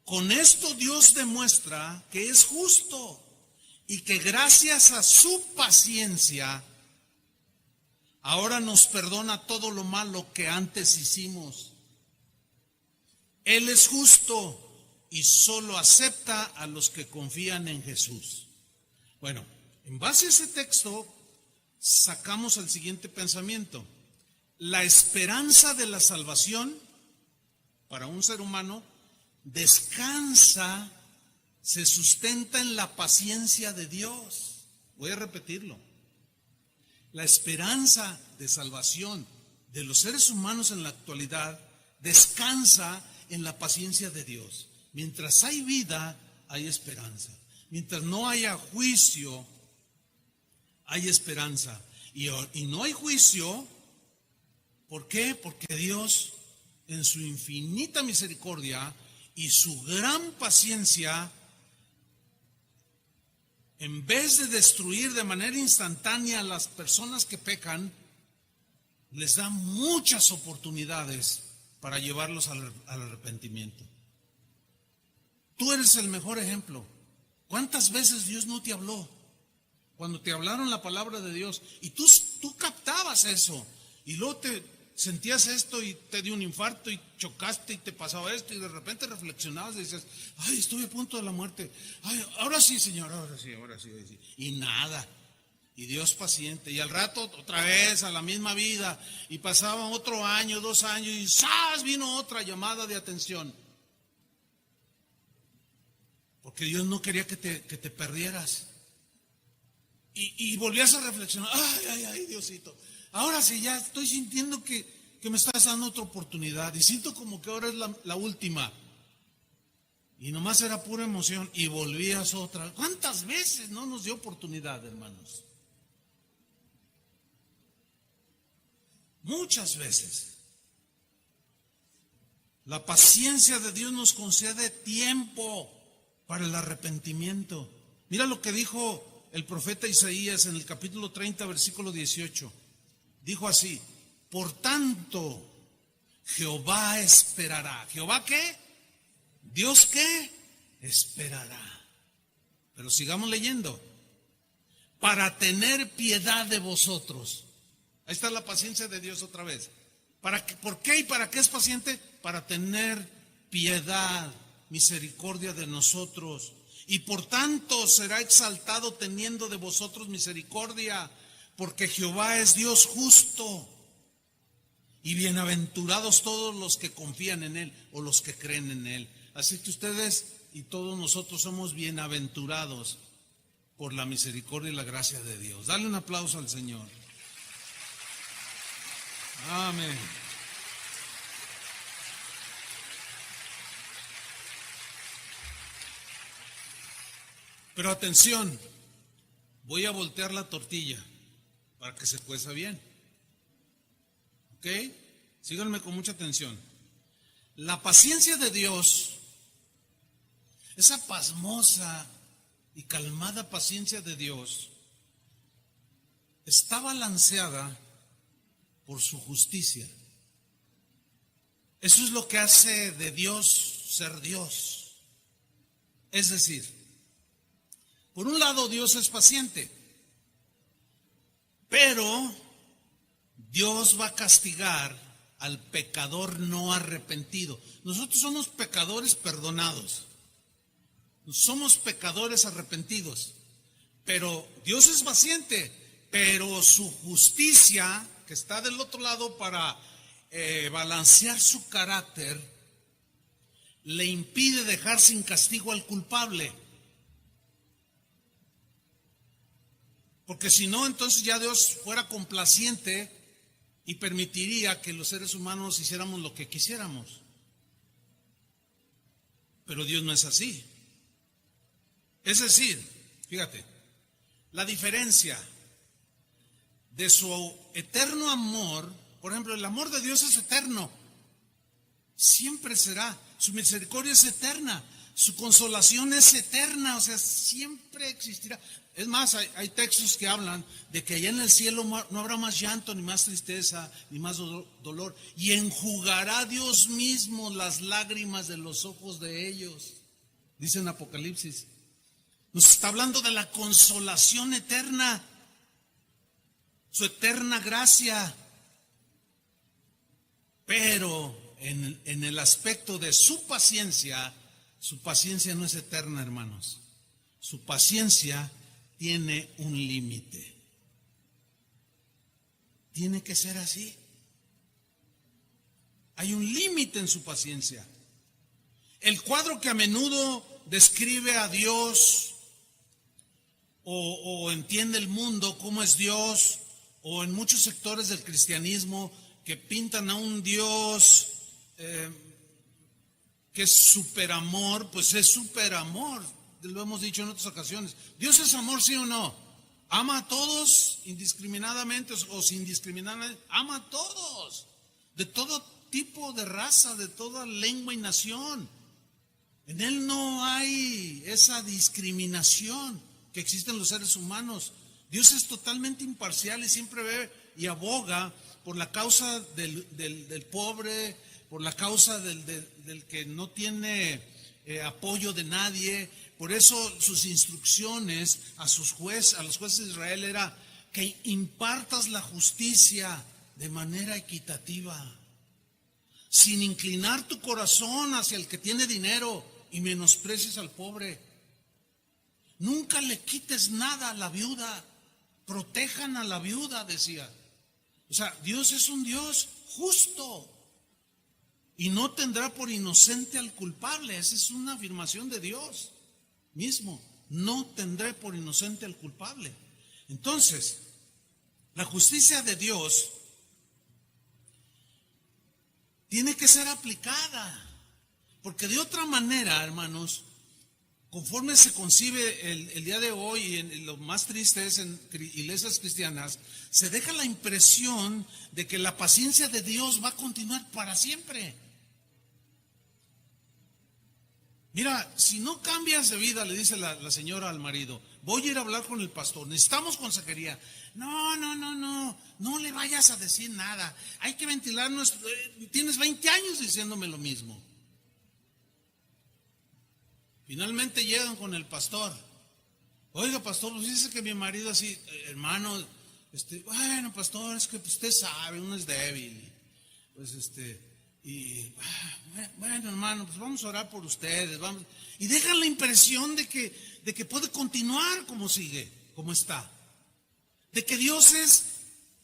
Con esto Dios demuestra que es justo y que gracias a su paciencia ahora nos perdona todo lo malo que antes hicimos. Él es justo y solo acepta a los que confían en Jesús. Bueno, en base a ese texto sacamos el siguiente pensamiento. La esperanza de la salvación para un ser humano descansa, se sustenta en la paciencia de Dios. Voy a repetirlo. La esperanza de salvación de los seres humanos en la actualidad descansa en la paciencia de Dios. Mientras hay vida, hay esperanza. Mientras no haya juicio, hay esperanza. Y no hay juicio, ¿por qué? Porque Dios, en su infinita misericordia y su gran paciencia, en vez de destruir de manera instantánea a las personas que pecan, les da muchas oportunidades para llevarlos al arrepentimiento. Tú eres el mejor ejemplo. ¿Cuántas veces Dios no te habló? Cuando te hablaron la palabra de Dios y tú captabas eso y luego te sentías esto y te dio un infarto y chocaste y te pasaba esto y de repente reflexionabas y dices, ay, estuve a punto de la muerte. Ay, ahora sí, Señor, ahora sí. Y nada. Y Dios paciente. Y al rato otra vez a la misma vida. Y pasaba otro año, 2 años y ¡zas! Vino otra llamada de atención. Porque Dios no quería que te perdieras. Y volvías a reflexionar. Ay, Diosito. Ahora sí, ya estoy sintiendo que me estás dando otra oportunidad. Y siento como que ahora es la última. Y nomás era pura emoción. Y volvías otra. ¿Cuántas veces no nos dio oportunidad, hermanos? Muchas veces. La paciencia de Dios nos concede tiempo para el arrepentimiento. Mira lo que dijo el profeta Isaías en el capítulo 30, versículo 18. Dijo así: por tanto, Jehová esperará. ¿Jehová qué? ¿Dios qué? Esperará. Pero sigamos leyendo. Para tener piedad de vosotros. Ahí está la paciencia de Dios otra vez. ¿Por qué y para qué es paciente? Para tener piedad, misericordia de nosotros. Y por tanto será exaltado teniendo de vosotros misericordia, porque Jehová es Dios justo. Y bienaventurados todos los que confían en Él o los que creen en Él. Así que ustedes y todos nosotros somos bienaventurados por la misericordia y la gracia de Dios. Dale un aplauso al Señor. Amén. Pero atención, voy a voltear la tortilla para que se cueza bien. ¿Ok? Síganme con mucha atención. La paciencia de Dios, esa pasmosa y calmada paciencia de Dios, está balanceada por su justicia. Eso es lo que hace de Dios ser Dios. Es decir, por un lado Dios es paciente, pero Dios va a castigar al pecador no arrepentido. Nosotros somos pecadores perdonados, somos pecadores arrepentidos, pero Dios es paciente, pero su justicia, que está del otro lado para balancear su carácter, le impide dejar sin castigo al culpable. Porque si no, entonces ya Dios fuera complaciente y permitiría que los seres humanos hiciéramos lo que quisiéramos. Pero Dios no es así. Es decir, fíjate, la diferencia de su eterno amor, por ejemplo, el amor de Dios es eterno, siempre será, su misericordia es eterna, Su consolación es eterna, o sea, siempre existirá. Es más, hay textos que hablan de que allá en el cielo no habrá más llanto, ni más tristeza, ni más dolor. Y enjugará Dios mismo las lágrimas de los ojos de ellos. Dice en Apocalipsis. Nos está hablando de la consolación eterna, su eterna gracia. Pero en el aspecto de su paciencia no es eterna, hermanos. Su paciencia tiene un límite. Tiene que ser así. Hay un límite en su paciencia. El cuadro que a menudo describe a Dios o entiende el mundo cómo es Dios, o en muchos sectores del cristianismo que pintan a un Dios que es superamor, pues es superamor. Lo hemos dicho en otras ocasiones. Dios es amor, ¿sí o no? Ama a todos indiscriminadamente o sin discriminar. Ama a todos, de todo tipo de raza, de toda lengua y nación. En Él no hay esa discriminación que existe en los seres humanos. Dios es totalmente imparcial y siempre ve y aboga por la causa del pobre, por la causa del que no tiene apoyo de nadie. Por eso sus instrucciones a los jueces de Israel era que impartas la justicia de manera equitativa, sin inclinar tu corazón hacia el que tiene dinero y menosprecies al pobre. Nunca le quites nada a la viuda, protejan a la viuda, decía. O sea, Dios es un Dios justo y no tendrá por inocente al culpable. Esa es una afirmación de Dios mismo. No tendré por inocente al culpable. Entonces, la justicia de Dios tiene que ser aplicada, porque de otra manera, hermanos, conforme se concibe el día de hoy, y lo más triste es en iglesias cristianas, se deja la impresión de que la paciencia de Dios va a continuar para siempre. Mira, si no cambias de vida, le dice la señora al marido, voy a ir a hablar con el pastor, necesitamos consejería. No le vayas a decir nada, hay que ventilar tienes 20 años diciéndome lo mismo. Finalmente llegan con el pastor. Oiga, pastor, pues dice que mi marido así, hermano, bueno, pastor, es que usted sabe, uno es débil. Pues bueno, hermano, pues vamos a orar por ustedes, vamos. Y dejan la impresión de que puede continuar como sigue, como está. De que Dios es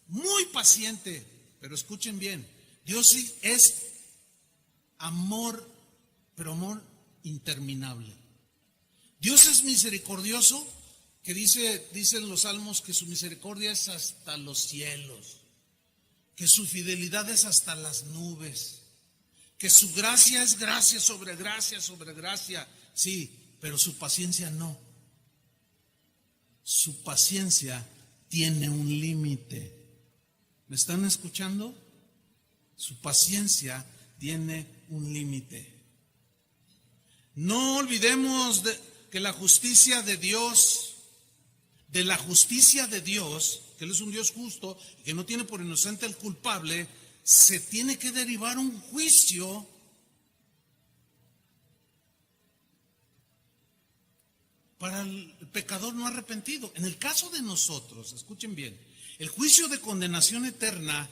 muy paciente, pero escuchen bien, Dios es amor, pero amor interminable. Dios es misericordioso, que dicen los salmos que su misericordia es hasta los cielos, que su fidelidad es hasta las nubes, que su gracia es gracia sobre gracia sobre gracia, sí, pero su paciencia no. Su paciencia tiene un límite. ¿Me están escuchando? Su paciencia tiene un límite. No olvidemos que la justicia de Dios, que Él es un Dios justo y que no tiene por inocente al culpable, se tiene que derivar un juicio para el pecador no arrepentido. En el caso de nosotros, escuchen bien, el juicio de condenación eterna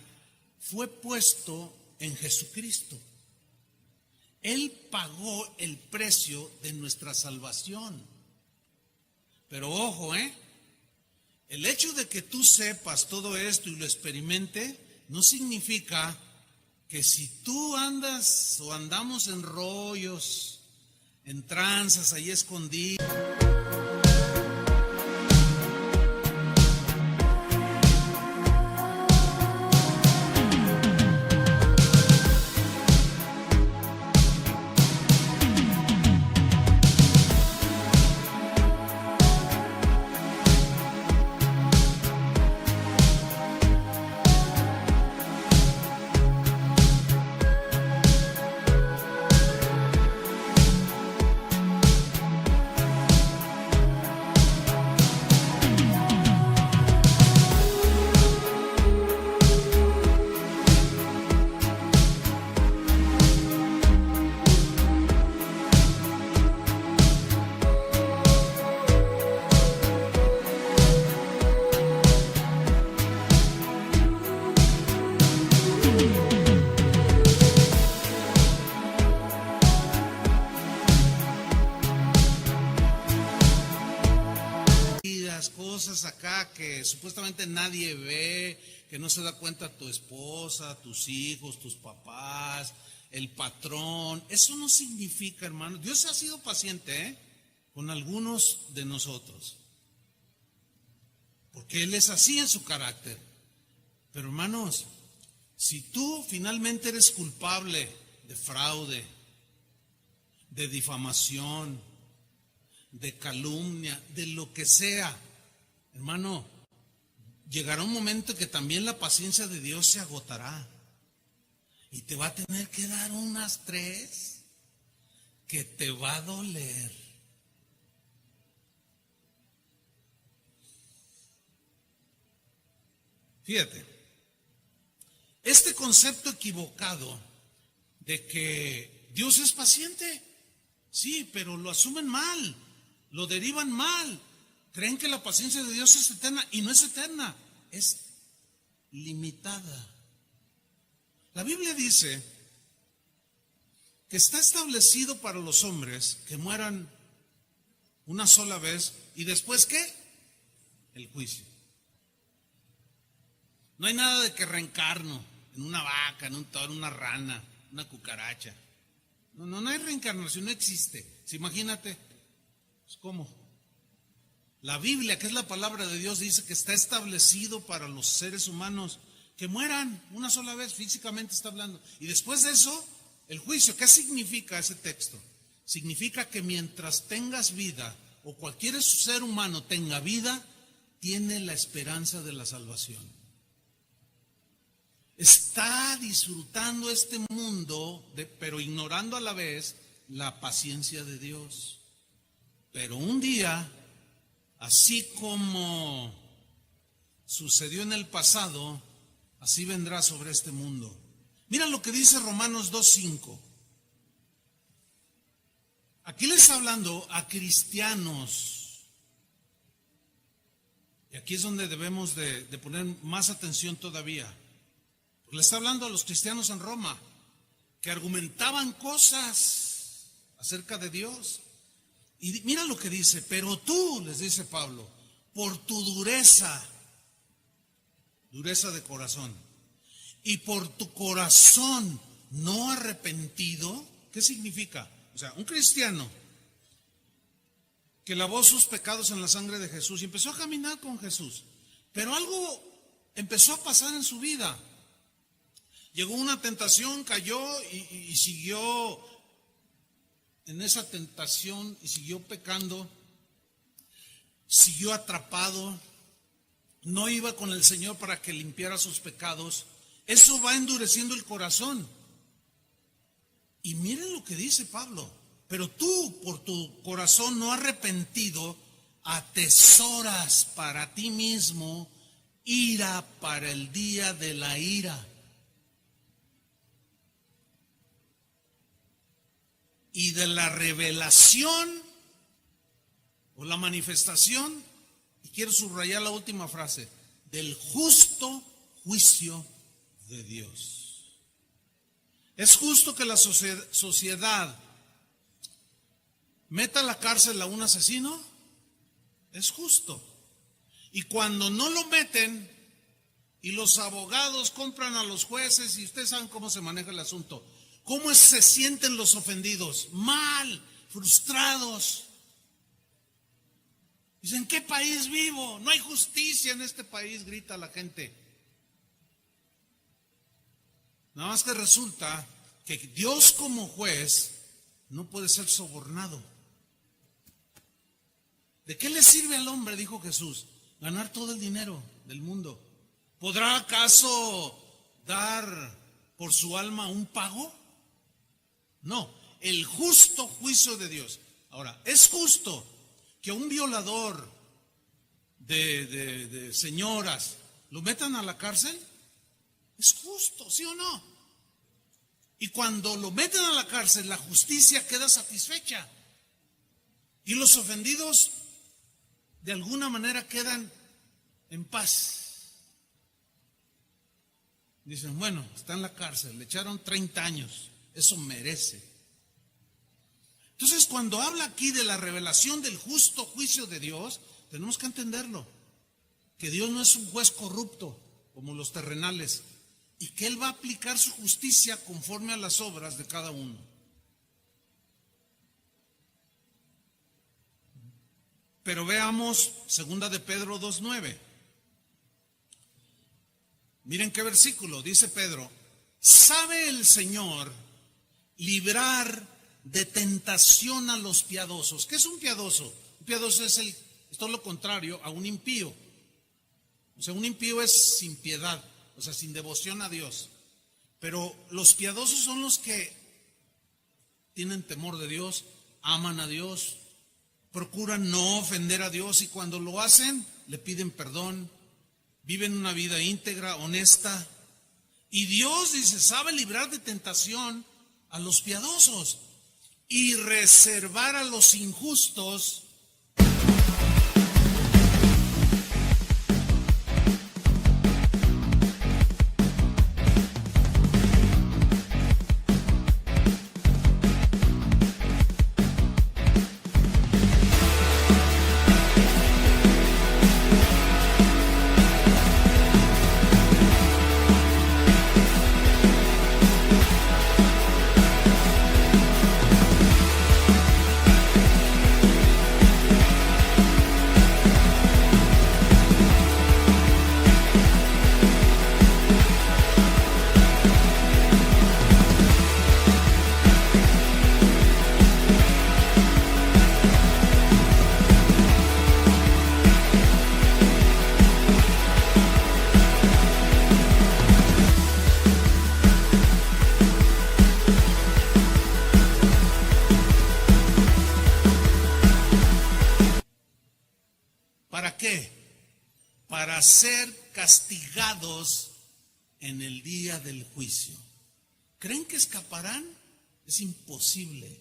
fue puesto en Jesucristo. Él pagó el precio de nuestra salvación. Pero ojo, el hecho de que tú sepas todo esto y lo experimente, no significa que si tú andas o andamos en rollos, en tranzas, ahí escondidos. cosas acá que supuestamente nadie ve, que no se da cuenta tu esposa, tus hijos, tus papás, el patrón. Eso no significa, hermano. Dios ha sido paciente, con algunos de nosotros, porque Él es así en su carácter. Pero hermanos, si tú finalmente eres culpable de fraude, de difamación, de calumnia, de lo que sea, hermano, llegará un momento que también la paciencia de Dios se agotará y te va a tener que dar unas 3 que te va a doler. Fíjate, este concepto equivocado de que Dios es paciente, sí, pero lo asumen mal, lo derivan mal. Creen que la paciencia de Dios es eterna y no es eterna, es limitada. La Biblia dice que está establecido para los hombres que mueran una sola vez y después ¿qué? El juicio. No hay nada de que reencarno en una vaca, en un toro, una rana, una cucaracha. No hay reencarnación, no existe. Imagínate, pues, ¿cómo? La Biblia, que es la palabra de Dios, dice que está establecido para los seres humanos que mueran una sola vez, físicamente está hablando. Y después de eso, el juicio. ¿Qué significa ese texto? Significa que mientras tengas vida, o cualquier ser humano tenga vida, tiene la esperanza de la salvación. Está disfrutando este mundo, pero ignorando a la vez la paciencia de Dios. Pero un día, así como sucedió en el pasado, así vendrá sobre este mundo. Mira lo que dice Romanos 2:5. Aquí le está hablando a cristianos. Y aquí es donde debemos de poner más atención todavía. Le está hablando a los cristianos en Roma, que argumentaban cosas acerca de Dios. Y mira lo que dice, pero tú, les dice Pablo, por tu dureza de corazón, y por tu corazón no arrepentido, ¿qué significa? O sea, un cristiano que lavó sus pecados en la sangre de Jesús y empezó a caminar con Jesús, pero algo empezó a pasar en su vida. Llegó una tentación, cayó y siguió en esa tentación y siguió pecando, siguió atrapado, no iba con el Señor para que limpiara sus pecados. Eso va endureciendo el corazón. Y miren lo que dice Pablo, pero tú por tu corazón no arrepentido atesoras para ti mismo ira para el día de la ira. Y de la revelación o la manifestación, y quiero subrayar la última frase, del justo juicio de Dios. ¿Es justo que la sociedad meta a la cárcel a un asesino? Es justo. Y cuando no lo meten y los abogados compran a los jueces, y ustedes saben cómo se maneja el asunto, ¿cómo se sienten los ofendidos? Mal, frustrados. Dicen, ¿en qué país vivo? No hay justicia en este país, grita la gente. Nada más que resulta que Dios como juez no puede ser sobornado. ¿De qué le sirve al hombre, dijo Jesús, ganar todo el dinero del mundo? ¿Podrá acaso dar por su alma un pago? No, el justo juicio de Dios. Ahora, ¿es justo que un violador de señoras lo metan a la cárcel? Es justo, ¿sí o no? Y cuando lo meten a la cárcel, la justicia queda satisfecha. Y los ofendidos, de alguna manera, quedan en paz. Dicen, bueno, está en la cárcel, le echaron 30 años. Eso merece. Entonces, cuando habla aquí de la revelación del justo juicio de Dios, tenemos que entenderlo. que Dios no es un juez corrupto como los terrenales y que Él va a aplicar su justicia conforme a las obras de cada uno. Pero veamos 2 de Pedro 2:9. Miren qué versículo, dice Pedro: ¿sabe el Señor librar de tentación a los piadosos? ¿Qué es un piadoso? Un piadoso es todo lo contrario a un impío. O sea, un impío es sin piedad, o sea, sin devoción a Dios. Pero los piadosos son los que tienen temor de Dios, aman a Dios, procuran no ofender a Dios y cuando lo hacen, le piden perdón, viven una vida íntegra, honesta. Y Dios, dice, sabe librar de tentación a los piadosos y reservar a los injustos para ser castigados en el día del juicio. ¿Creen que escaparán? Es imposible.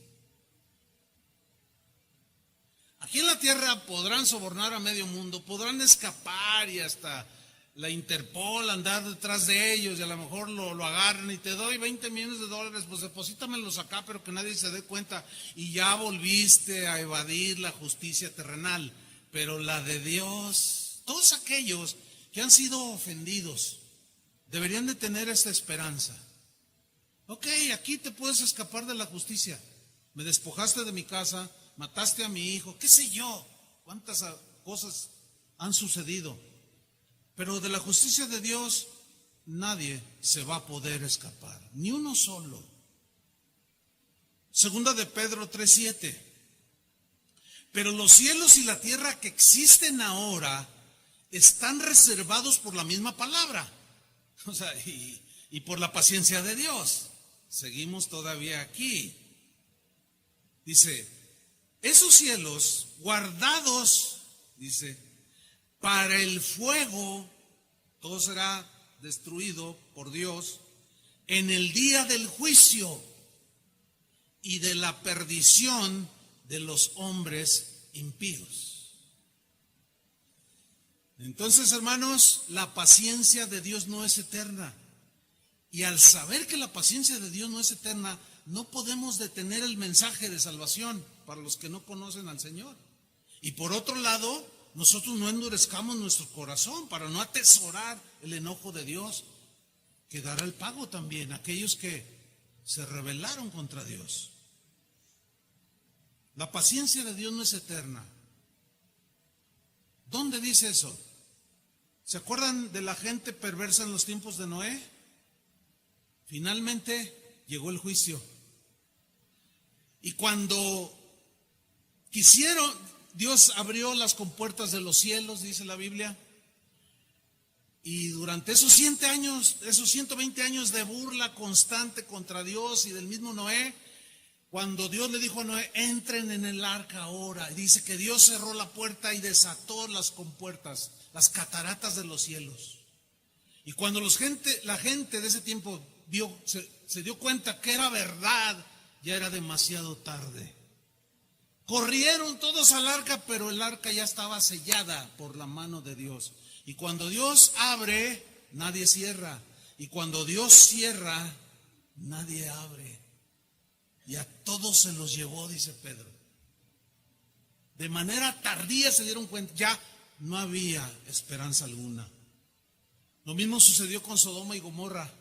Aquí en la tierra podrán sobornar a medio mundo, podrán escapar y hasta la Interpol andar detrás de ellos y a lo mejor lo agarran y te doy $20 millones, pues deposítamelos acá, pero que nadie se dé cuenta y ya volviste a evadir la justicia terrenal. Pero la de Dios, todos aquellos que han sido ofendidos deberían de tener esta esperanza. Ok, aquí te puedes escapar de la justicia. Me despojaste de mi casa, mataste a mi hijo, qué sé yo, cuántas cosas han sucedido. Pero de la justicia de Dios nadie se va a poder escapar, ni uno solo. 2 de Pedro 3:7. Pero los cielos y la tierra que existen ahora están reservados por la misma palabra. O sea, y por la paciencia de Dios. Seguimos todavía aquí. Dice, esos cielos guardados, dice, para el fuego, todo será destruido por Dios en el día del juicio y de la perdición de los hombres impíos. Entonces, hermanos, la paciencia de Dios no es eterna. Y al saber que la paciencia de Dios no es eterna, no podemos detener el mensaje de salvación para los que no conocen al Señor. Y por otro lado, nosotros no endurezcamos nuestro corazón para no atesorar el enojo de Dios, que dará el pago también a aquellos que se rebelaron contra Dios. La paciencia de Dios no es eterna. ¿Dónde dice eso? ¿Se acuerdan de la gente perversa en los tiempos de Noé? Finalmente llegó el juicio. Y cuando quisieron, Dios abrió las compuertas de los cielos, dice la Biblia. Y durante esos 100 años, esos 120 años de burla constante contra Dios y del mismo Noé, cuando Dios le dijo a Noé, entren en el arca ahora, y dice que Dios cerró la puerta y desató las compuertas, las cataratas de los cielos. Y cuando la gente de ese tiempo se dio cuenta que era verdad, ya era demasiado tarde. Corrieron todos al arca, pero el arca ya estaba sellada por la mano de Dios. Y cuando Dios abre, nadie cierra. Y cuando Dios cierra, nadie abre. Y a todos se los llevó, dice Pedro. De manera tardía se dieron cuenta. Ya no había esperanza alguna. Lo mismo sucedió con Sodoma y Gomorra.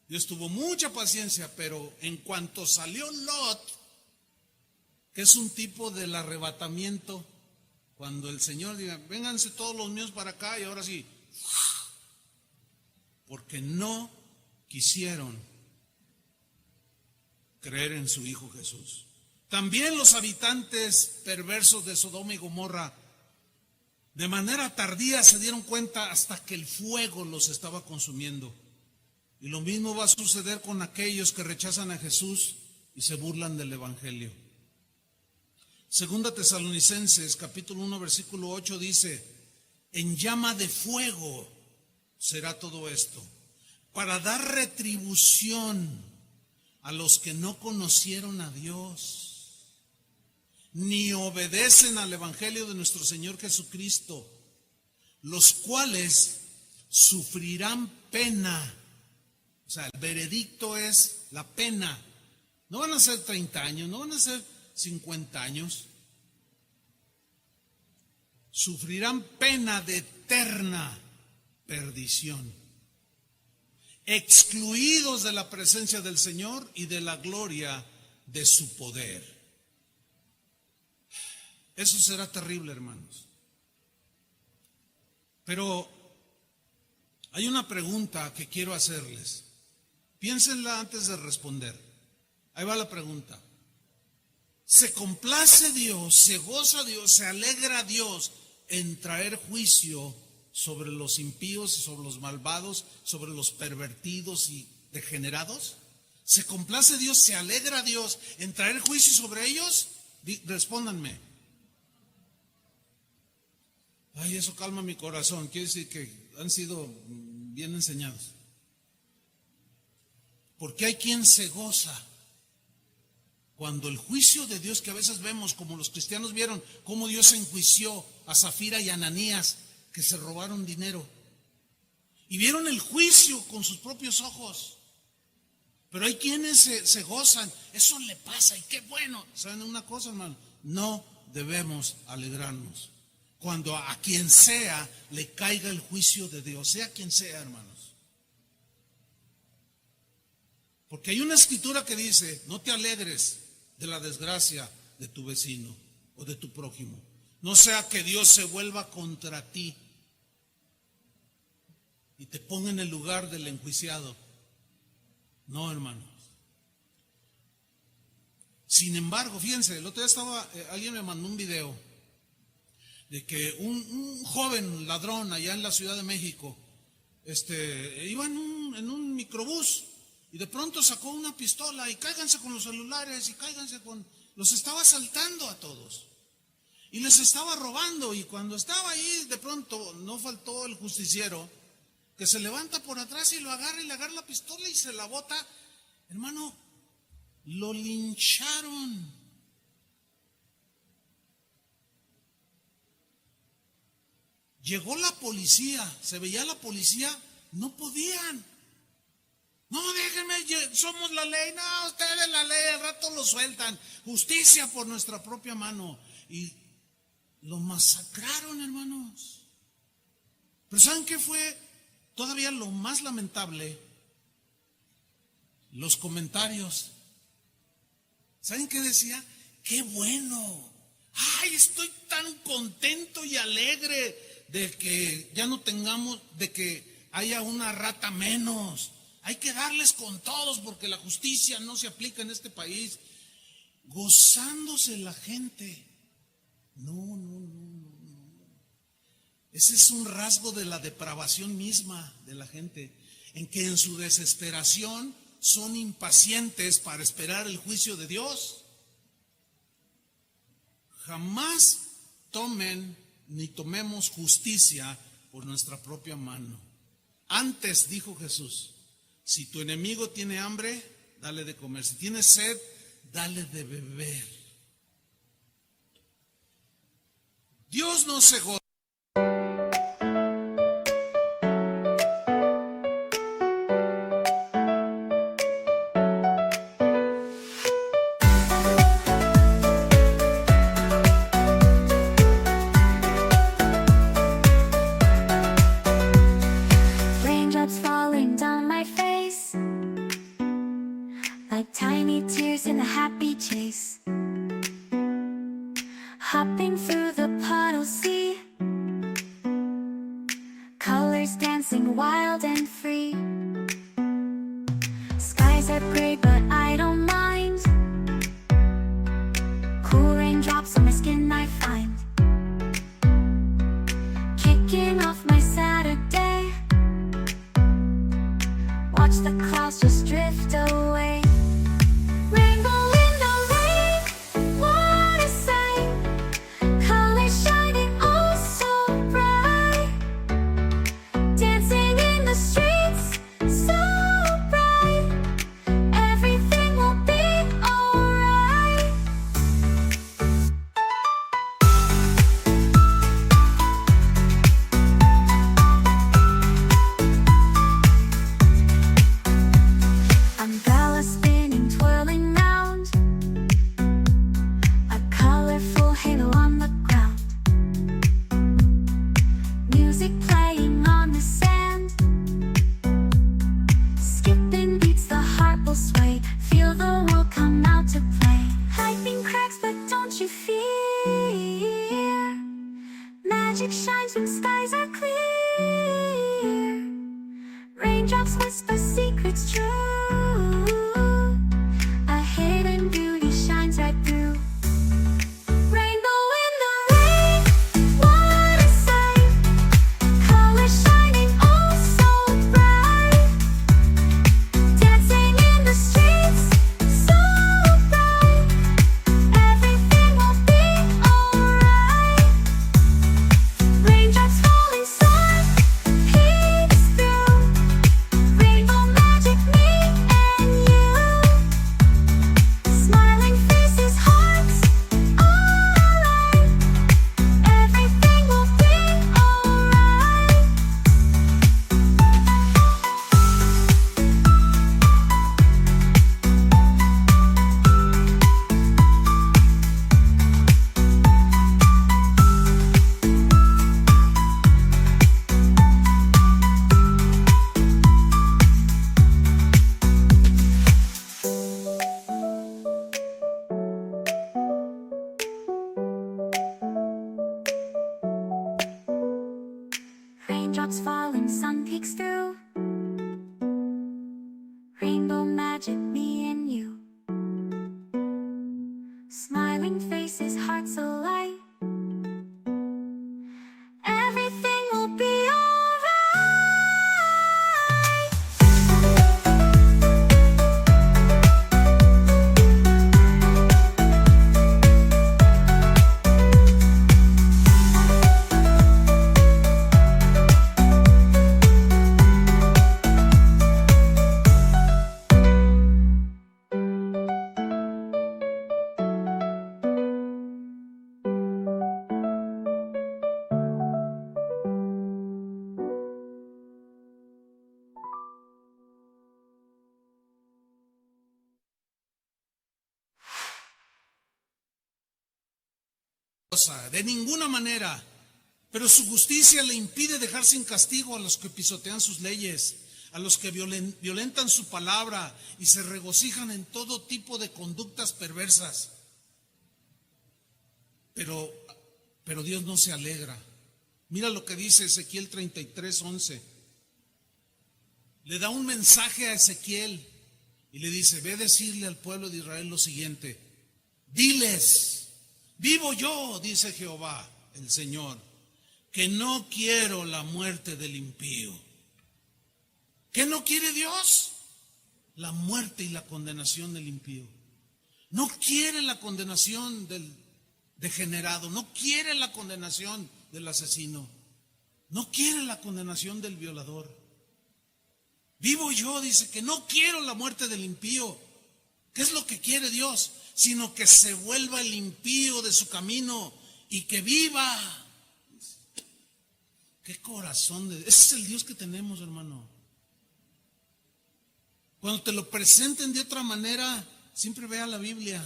Dios tuvo mucha paciencia, pero en cuanto salió Lot, que es un tipo del arrebatamiento, cuando el Señor diga, vénganse todos los míos para acá, y ahora sí, porque no quisieron creer en su Hijo Jesús. También los habitantes perversos de Sodoma y Gomorra, de manera tardía se dieron cuenta hasta que el fuego los estaba consumiendo. Y lo mismo va a suceder con aquellos que rechazan a Jesús y se burlan del Evangelio. Segunda Tesalonicenses, capítulo 1, versículo 8 dice, en llama de fuego será todo esto, para dar retribución a los que no conocieron a Dios, ni obedecen al Evangelio de nuestro Señor Jesucristo, los cuales sufrirán pena. O sea, el veredicto es la pena. No van a ser 30 años, no van a ser 50 años. Sufrirán pena de eterna perdición, excluidos de la presencia del Señor y de la gloria de su poder. Eso será terrible, hermanos. Pero hay una pregunta que quiero hacerles. Piénsenla antes de responder. Ahí va la pregunta. ¿Se complace Dios, se goza Dios, se alegra Dios en traer juicio sobre los impíos y sobre los malvados, sobre los pervertidos y degenerados? ¿Se complace Dios, se alegra Dios en traer juicio sobre ellos? Respóndanme. Ay, eso calma mi corazón. Quiere decir que han sido bien enseñados. Porque hay quien se goza cuando el juicio de Dios, que a veces vemos, como los cristianos vieron cómo Dios enjuició a Zafira y a Ananías, que se robaron dinero, y vieron el juicio con sus propios ojos. Pero hay quienes se gozan. Eso le pasa y qué bueno. ¿Saben una cosa, hermano? No debemos alegrarnos cuando a quien sea le caiga el juicio de Dios, sea quien sea, hermanos. Porque hay una escritura que dice, no te alegres de la desgracia de tu vecino o de tu prójimo, no sea que Dios se vuelva contra ti y te ponga en el lugar del enjuiciado. No, hermanos. Sin embargo, fíjense, el otro día alguien me mandó un video de que un joven ladrón allá en la Ciudad de México, iba en un microbús y de pronto sacó una pistola y cáiganse con los celulares y cáiganse con... Los estaba asaltando a todos y les estaba robando, y cuando estaba ahí de pronto no faltó el justiciero que se levanta por atrás y lo agarra y le agarra la pistola y se la bota. Hermano, lo lincharon. Llegó la policía, se veía la policía, no podían. No, déjenme, somos la ley. No, ustedes la ley, al rato lo sueltan. Justicia por nuestra propia mano. Y lo masacraron, hermanos. Pero ¿saben qué fue todavía lo más lamentable? Los comentarios. ¿Saben qué decía? ¡Qué bueno! ¡Ay, estoy tan contento y alegre de que ya no tengamos, de que haya una rata menos! Hay que darles con todos porque la justicia no se aplica en este país. Gozándose la gente. No. Ese es un rasgo de la depravación misma de la gente, en que en su desesperación son impacientes para esperar el juicio de Dios. Jamás tomen ni tomemos justicia por nuestra propia mano. Antes, dijo Jesús, si tu enemigo tiene hambre, dale de comer. Si tiene sed, dale de beber. Dios no se goza.
dancing wild and free. Skies are gray, but I don't mind. Cool raindrops on my skin I find. Kicking off my Saturday. Watch the clouds just drift away. Rainbow in the rain, what a sight. Colors shining oh so bright. Dancing in the streets, so bright. Everything will be alright. Umbrella spinning, twirling round. A colorful halo on the ground. Music playing on the sand. Skipping beats, the heart will sway. Feel the world come out to play. Lightning cracks, but don't you fear. Magic shines when skies are clear. Raindrops whisper secrets true. A hidden beauty shines right through. Rainbow in the rain, what a sight. Colors shining oh so bright. Dancing in the streets, so bright. Everything will be alright. Raindrops falling soft, peeks through. Rainbow magic, me and you. Smiling faces, hearts, alright. Everything will be alright. Raindrops falling, sun peeks through. Rainbow magic, me and you. Smiling faces, hearts alight. Everything will be alright.
De ninguna manera. Pero su justicia le impide dejar sin castigo a los que pisotean sus leyes, a los que violentan su palabra y se regocijan en todo tipo de conductas perversas. Pero Dios no se alegra. Mira lo que dice Ezequiel 33:11. Le da un mensaje a Ezequiel y le dice: ve a decirle al pueblo de Israel lo siguiente. Diles: vivo yo, dice Jehová, el Señor, que no quiero la muerte del impío. ¿Qué no quiere Dios? La muerte y la condenación del impío. No quiere la condenación del degenerado, no quiere la condenación del asesino, no quiere la condenación del violador. Vivo yo, dice, que no quiero la muerte del impío. ¿Qué es lo que quiere Dios? Sino que se vuelva el impío de su camino y que viva. Qué corazón ese es el Dios que tenemos, hermano. Cuando te lo presenten de otra manera, siempre vea la Biblia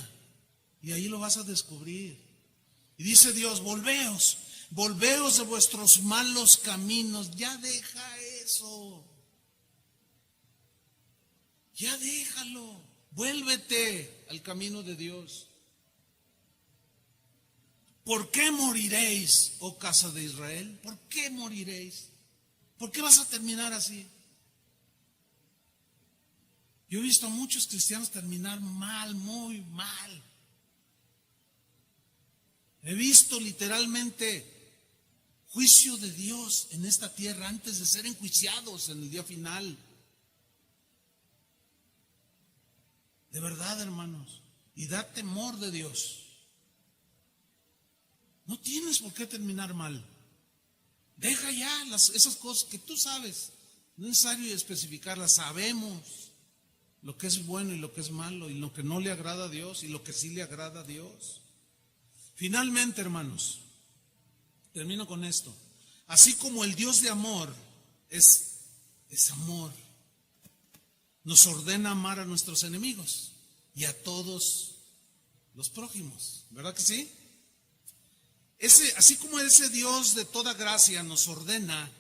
y ahí lo vas a descubrir. Y dice Dios: volveos de vuestros malos caminos. Ya deja eso, ya déjalo, vuélvete al camino de Dios. ¿Por qué moriréis, oh casa de Israel? ¿Por qué moriréis? ¿Por qué vas a terminar así? Yo he visto a muchos cristianos terminar mal, muy mal. He visto literalmente juicio de Dios en esta tierra antes de ser enjuiciados en el día final. De verdad, hermanos, y da temor de Dios. No tienes por qué terminar mal. Deja ya esas cosas que tú sabes. No es necesario especificarlas. Sabemos lo que es bueno y lo que es malo, y lo que no le agrada a Dios y lo que sí le agrada a Dios. Finalmente, hermanos, termino con esto. Así como el Dios de amor es amor, nos ordena amar a nuestros enemigos y a todos los prójimos, ¿verdad que sí? Así como ese Dios de toda gracia nos ordena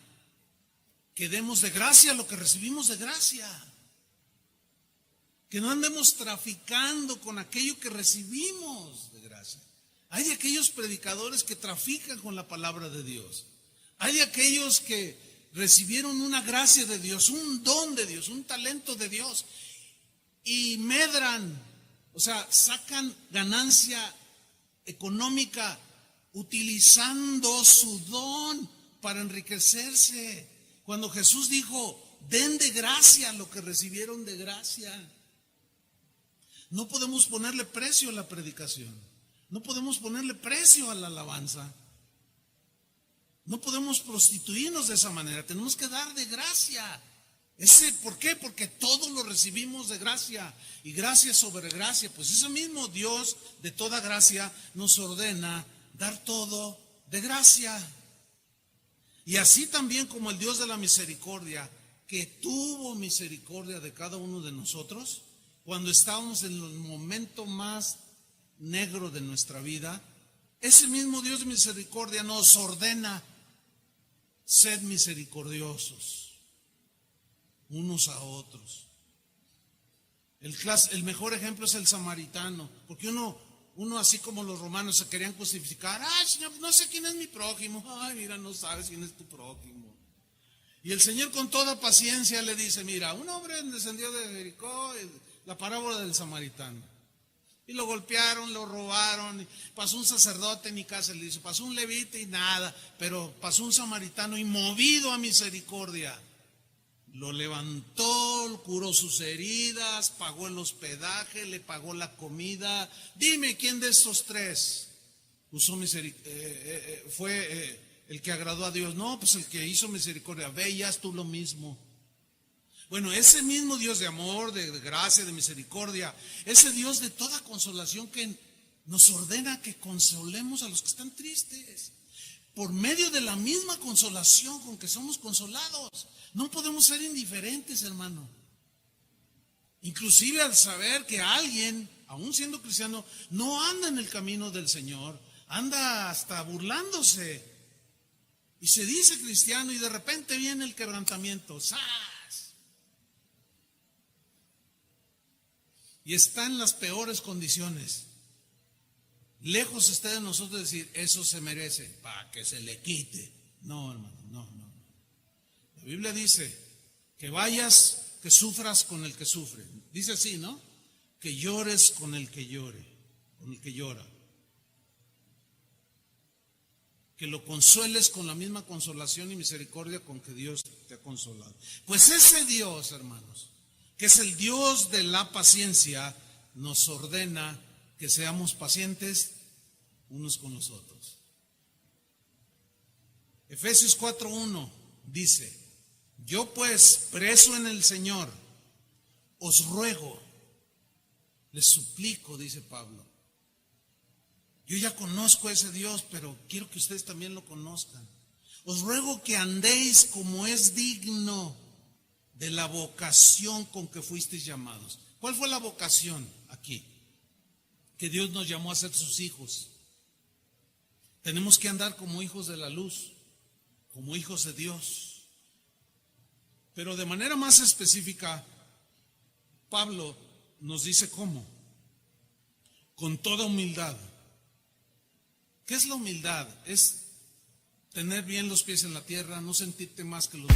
que demos de gracia lo que recibimos de gracia, que no andemos traficando con aquello que recibimos de gracia. Hay de aquellos predicadores que trafican con la palabra de Dios. Hay de aquellos que recibieron una gracia de Dios, un don de Dios, un talento de Dios, y medran, o sea, sacan ganancia económica utilizando su don para enriquecerse. Cuando Jesús dijo, den de gracia lo que recibieron de gracia. No podemos ponerle precio a la predicación. No podemos ponerle precio a la alabanza. No podemos prostituirnos de esa manera. Tenemos que dar de gracia. ¿Por qué? Porque todo lo recibimos de gracia. Y gracia sobre gracia. Pues ese mismo Dios de toda gracia nos ordena dar todo de gracia. Y así también como el Dios de la misericordia, que tuvo misericordia de cada uno de nosotros, cuando estábamos en el momento más negro de nuestra vida, ese mismo Dios de misericordia nos ordena: sed misericordiosos unos a otros. El mejor ejemplo es el samaritano, porque uno así como los romanos se querían justificar: ay, Señor, no sé quién es mi prójimo. Ay, mira, no sabes quién es tu prójimo. Y el Señor con toda paciencia le dice: mira, un hombre descendió de Jericó, la parábola del samaritano. Y lo golpearon, lo robaron. Pasó un sacerdote en mi casa, le dice, pasó un levita y nada, pero pasó un samaritano y movido a misericordia. Lo levantó, curó sus heridas, pagó el hospedaje, le pagó la comida. Dime, ¿quién de estos tres usó fue el que agradó a Dios? No, pues el que hizo misericordia. Ve y haz tú lo mismo. Bueno, ese mismo Dios de amor, de gracia, de misericordia, ese Dios de toda consolación que nos ordena que consolemos a los que están tristes, por medio de la misma consolación con que somos consolados. No podemos ser indiferentes, hermano. Inclusive al saber que alguien, aún siendo cristiano, no anda en el camino del Señor, anda hasta burlándose. Y se dice cristiano y de repente viene el quebrantamiento. ¡Sas! Y está en las peores condiciones. Lejos está de nosotros decir, eso se merece, para que se le quite. No, hermano, no. La Biblia dice que vayas, que sufras con el que sufre. Dice así, ¿no? Que llores con el que llore, con el que llora. Que lo consueles con la misma consolación y misericordia con que Dios te ha consolado. Pues ese Dios, hermanos, que es el Dios de la paciencia, nos ordena que seamos pacientes unos con los otros. Efesios 4:1 dice: yo pues, preso en el Señor, os ruego, les suplico, dice Pablo. Yo ya conozco a ese Dios, pero quiero que ustedes también lo conozcan. Os ruego que andéis como es digno de la vocación con que fuisteis llamados. ¿Cuál fue la vocación aquí? Que Dios nos llamó a ser sus hijos. Tenemos que andar como hijos de la luz, como hijos de Dios. Pero de manera más específica, Pablo nos dice cómo. Con toda humildad. ¿Qué es la humildad? Es tener bien los pies en la tierra, no sentirte más que los...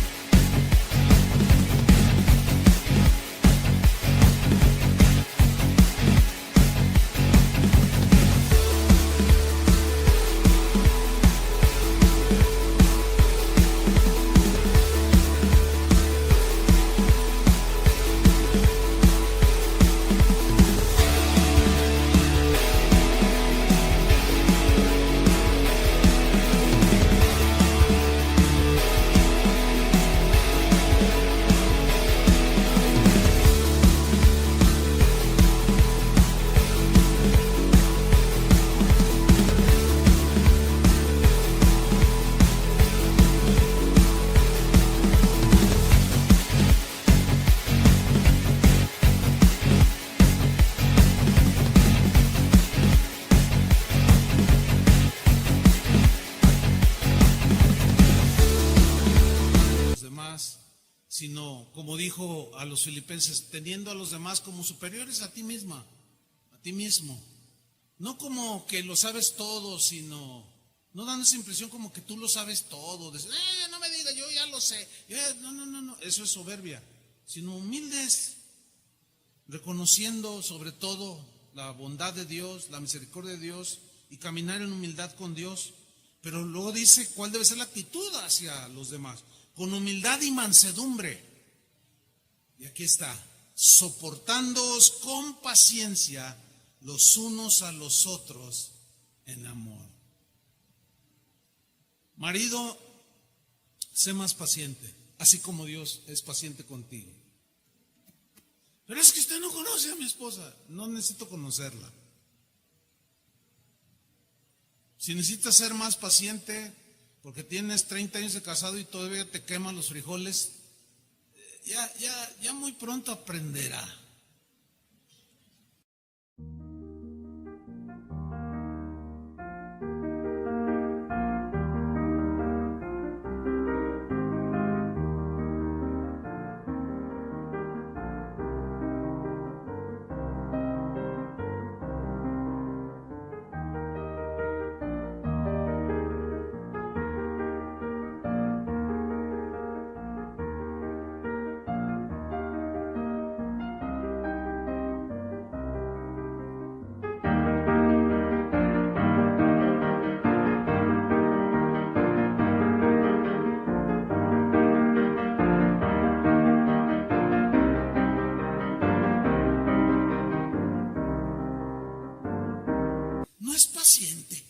Sino, como dijo a los filipenses, teniendo a los demás como superiores a ti misma, a ti mismo. No como que lo sabes todo, sino, no dando esa impresión como que tú lo sabes todo. De, no me digas, yo ya lo sé. No, eso es soberbia. Sino humildes, reconociendo sobre todo la bondad de Dios, la misericordia de Dios y caminar en humildad con Dios. Pero luego dice cuál debe ser la actitud hacia los demás. Con humildad y mansedumbre. Y aquí está, soportándoos con paciencia los unos a los otros en amor. Marido, sé más paciente, así como Dios es paciente contigo. Pero es que usted no conoce a mi esposa. No necesito conocerla. Si necesitas ser más paciente, porque tienes 30 años de casado y todavía te queman los frijoles, ya muy pronto aprenderá. Paciente.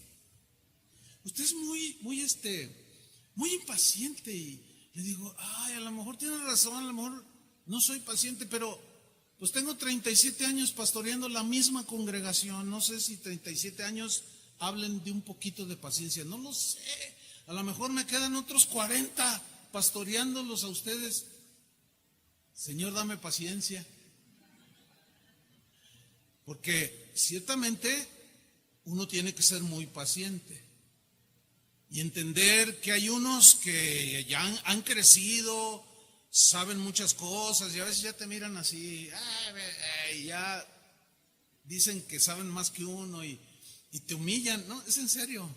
Usted es muy impaciente y le digo, a lo mejor tiene razón, a lo mejor no soy paciente, pero pues tengo 37 años pastoreando la misma congregación. No sé si 37 años hablen de un poquito de paciencia, no lo sé. A lo mejor me quedan otros 40 pastoreándolos a ustedes. Señor, dame paciencia. Porque ciertamente uno tiene que ser muy paciente y entender que hay unos que ya han crecido, saben muchas cosas y a veces ya te miran así, ya dicen que saben más que uno y te humillan. No, es en serio.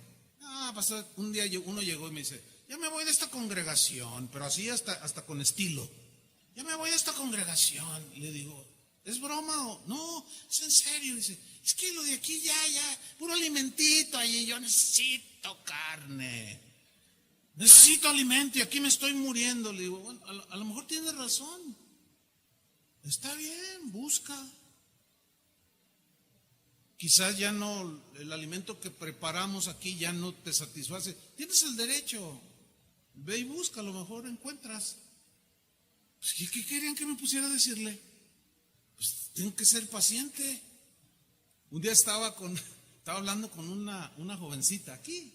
Pastor, un día uno llegó y me dice, ya me voy de esta congregación, pero así hasta con estilo. Ya me voy de esta congregación. Y le digo, ¿es broma o no? Es en serio. Dice, es que lo de aquí ya, puro alimentito, ahí yo necesito carne, necesito alimento y aquí me estoy muriendo. Le digo, bueno, a lo mejor tienes razón. Está bien, busca. Quizás ya no, el alimento que preparamos aquí ya no te satisface. Tienes el derecho. Ve y busca, a lo mejor encuentras. Pues, ¿qué querían que me pusiera a decirle? Pues tengo que ser paciente. Un día estaba hablando con una jovencita aquí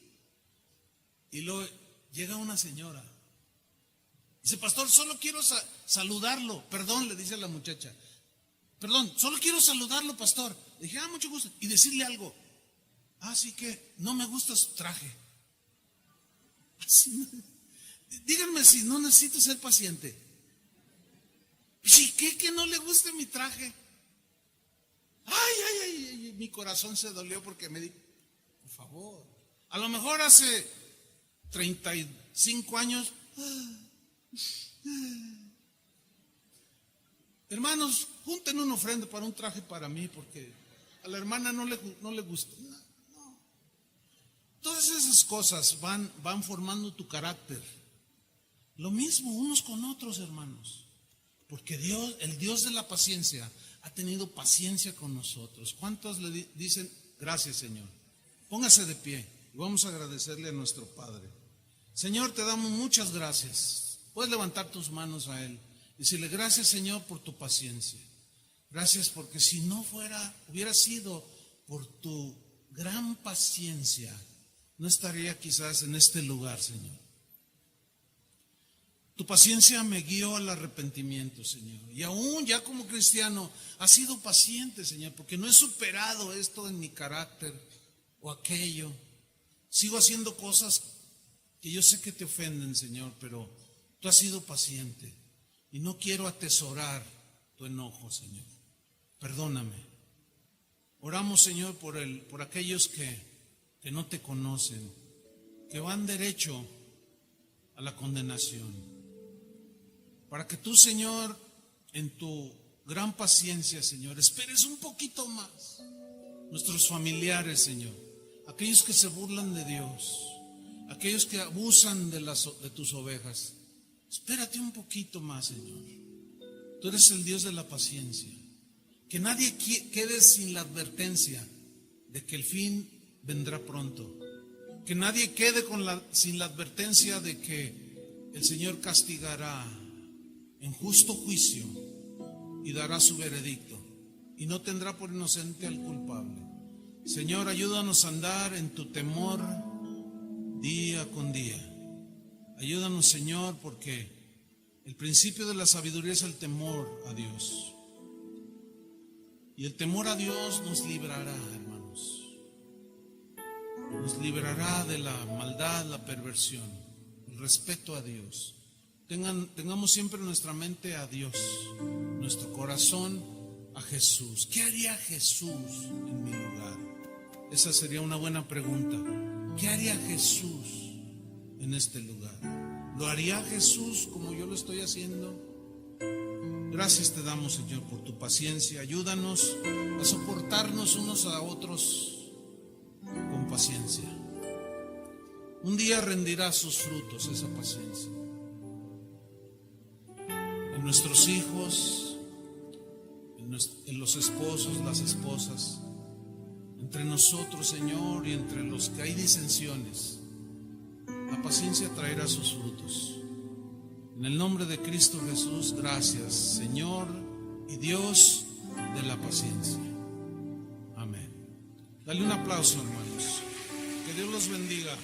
y luego llega una señora. Dice, pastor, solo quiero saludarlo. Perdón, le dice a la muchacha. Perdón, solo quiero saludarlo, pastor. Le dije, mucho gusto. Y decirle algo. Así que no me gusta su traje. Así, díganme si no necesito ser paciente. ¿Y qué que no le guste mi traje? Mi corazón se dolió porque me dijo, por favor. A lo mejor hace 35 años. Hermanos, junten una ofrenda para un traje para mí, porque a la hermana no le gusta. No. Todas esas cosas van formando tu carácter. Lo mismo unos con otros, hermanos. Porque Dios, el Dios de la paciencia, ha tenido paciencia con nosotros. ¿Cuántos le dicen gracias, Señor? Póngase de pie y vamos a agradecerle a nuestro Padre. Señor, te damos muchas gracias. Puedes levantar tus manos a Él y decirle gracias, Señor, por tu paciencia. Gracias porque si no hubiera sido por tu gran paciencia, no estaría quizás en este lugar, Señor. Tu paciencia me guió al arrepentimiento, Señor. Y aún ya como cristiano, has sido paciente, Señor, porque no he superado esto en mi carácter o aquello. Sigo haciendo cosas que yo sé que te ofenden, Señor, pero tú has sido paciente. Y no quiero atesorar tu enojo, Señor. Perdóname. Oramos, Señor, por aquellos que no te conocen, que van derecho a la condenación. Para que tú, Señor, en tu gran paciencia, Señor, esperes un poquito más. Nuestros familiares, Señor, aquellos que se burlan de Dios, aquellos que abusan de tus ovejas, espérate un poquito más, Señor. Tú eres el Dios de la paciencia. Que nadie quede sin la advertencia de que el fin vendrá pronto. Que nadie quede sin la advertencia de que el Señor castigará en justo juicio y dará su veredicto y no tendrá por inocente al culpable. Señor, ayúdanos a andar en tu temor día con día. Ayúdanos, Señor, porque el principio de la sabiduría es el temor a Dios. Y el temor a Dios nos librará, hermanos. Nos librará de la maldad, la perversión, el respeto a Dios. Tengamos siempre en nuestra mente a Dios, nuestro corazón a Jesús. ¿Qué haría Jesús en mi lugar? Esa sería una buena pregunta. ¿Qué haría Jesús en este lugar? ¿Lo haría Jesús como yo lo estoy haciendo? Gracias te damos, Señor, por tu paciencia. Ayúdanos a soportarnos unos a otros con paciencia. Un día rendirá sus frutos esa paciencia. En nuestros hijos, en los esposos, las esposas, entre nosotros, Señor, y entre los que hay disensiones, la paciencia traerá sus frutos. En el nombre de Cristo Jesús, gracias, Señor y Dios de la paciencia. Amén. Dale un aplauso, hermanos. Que Dios los bendiga.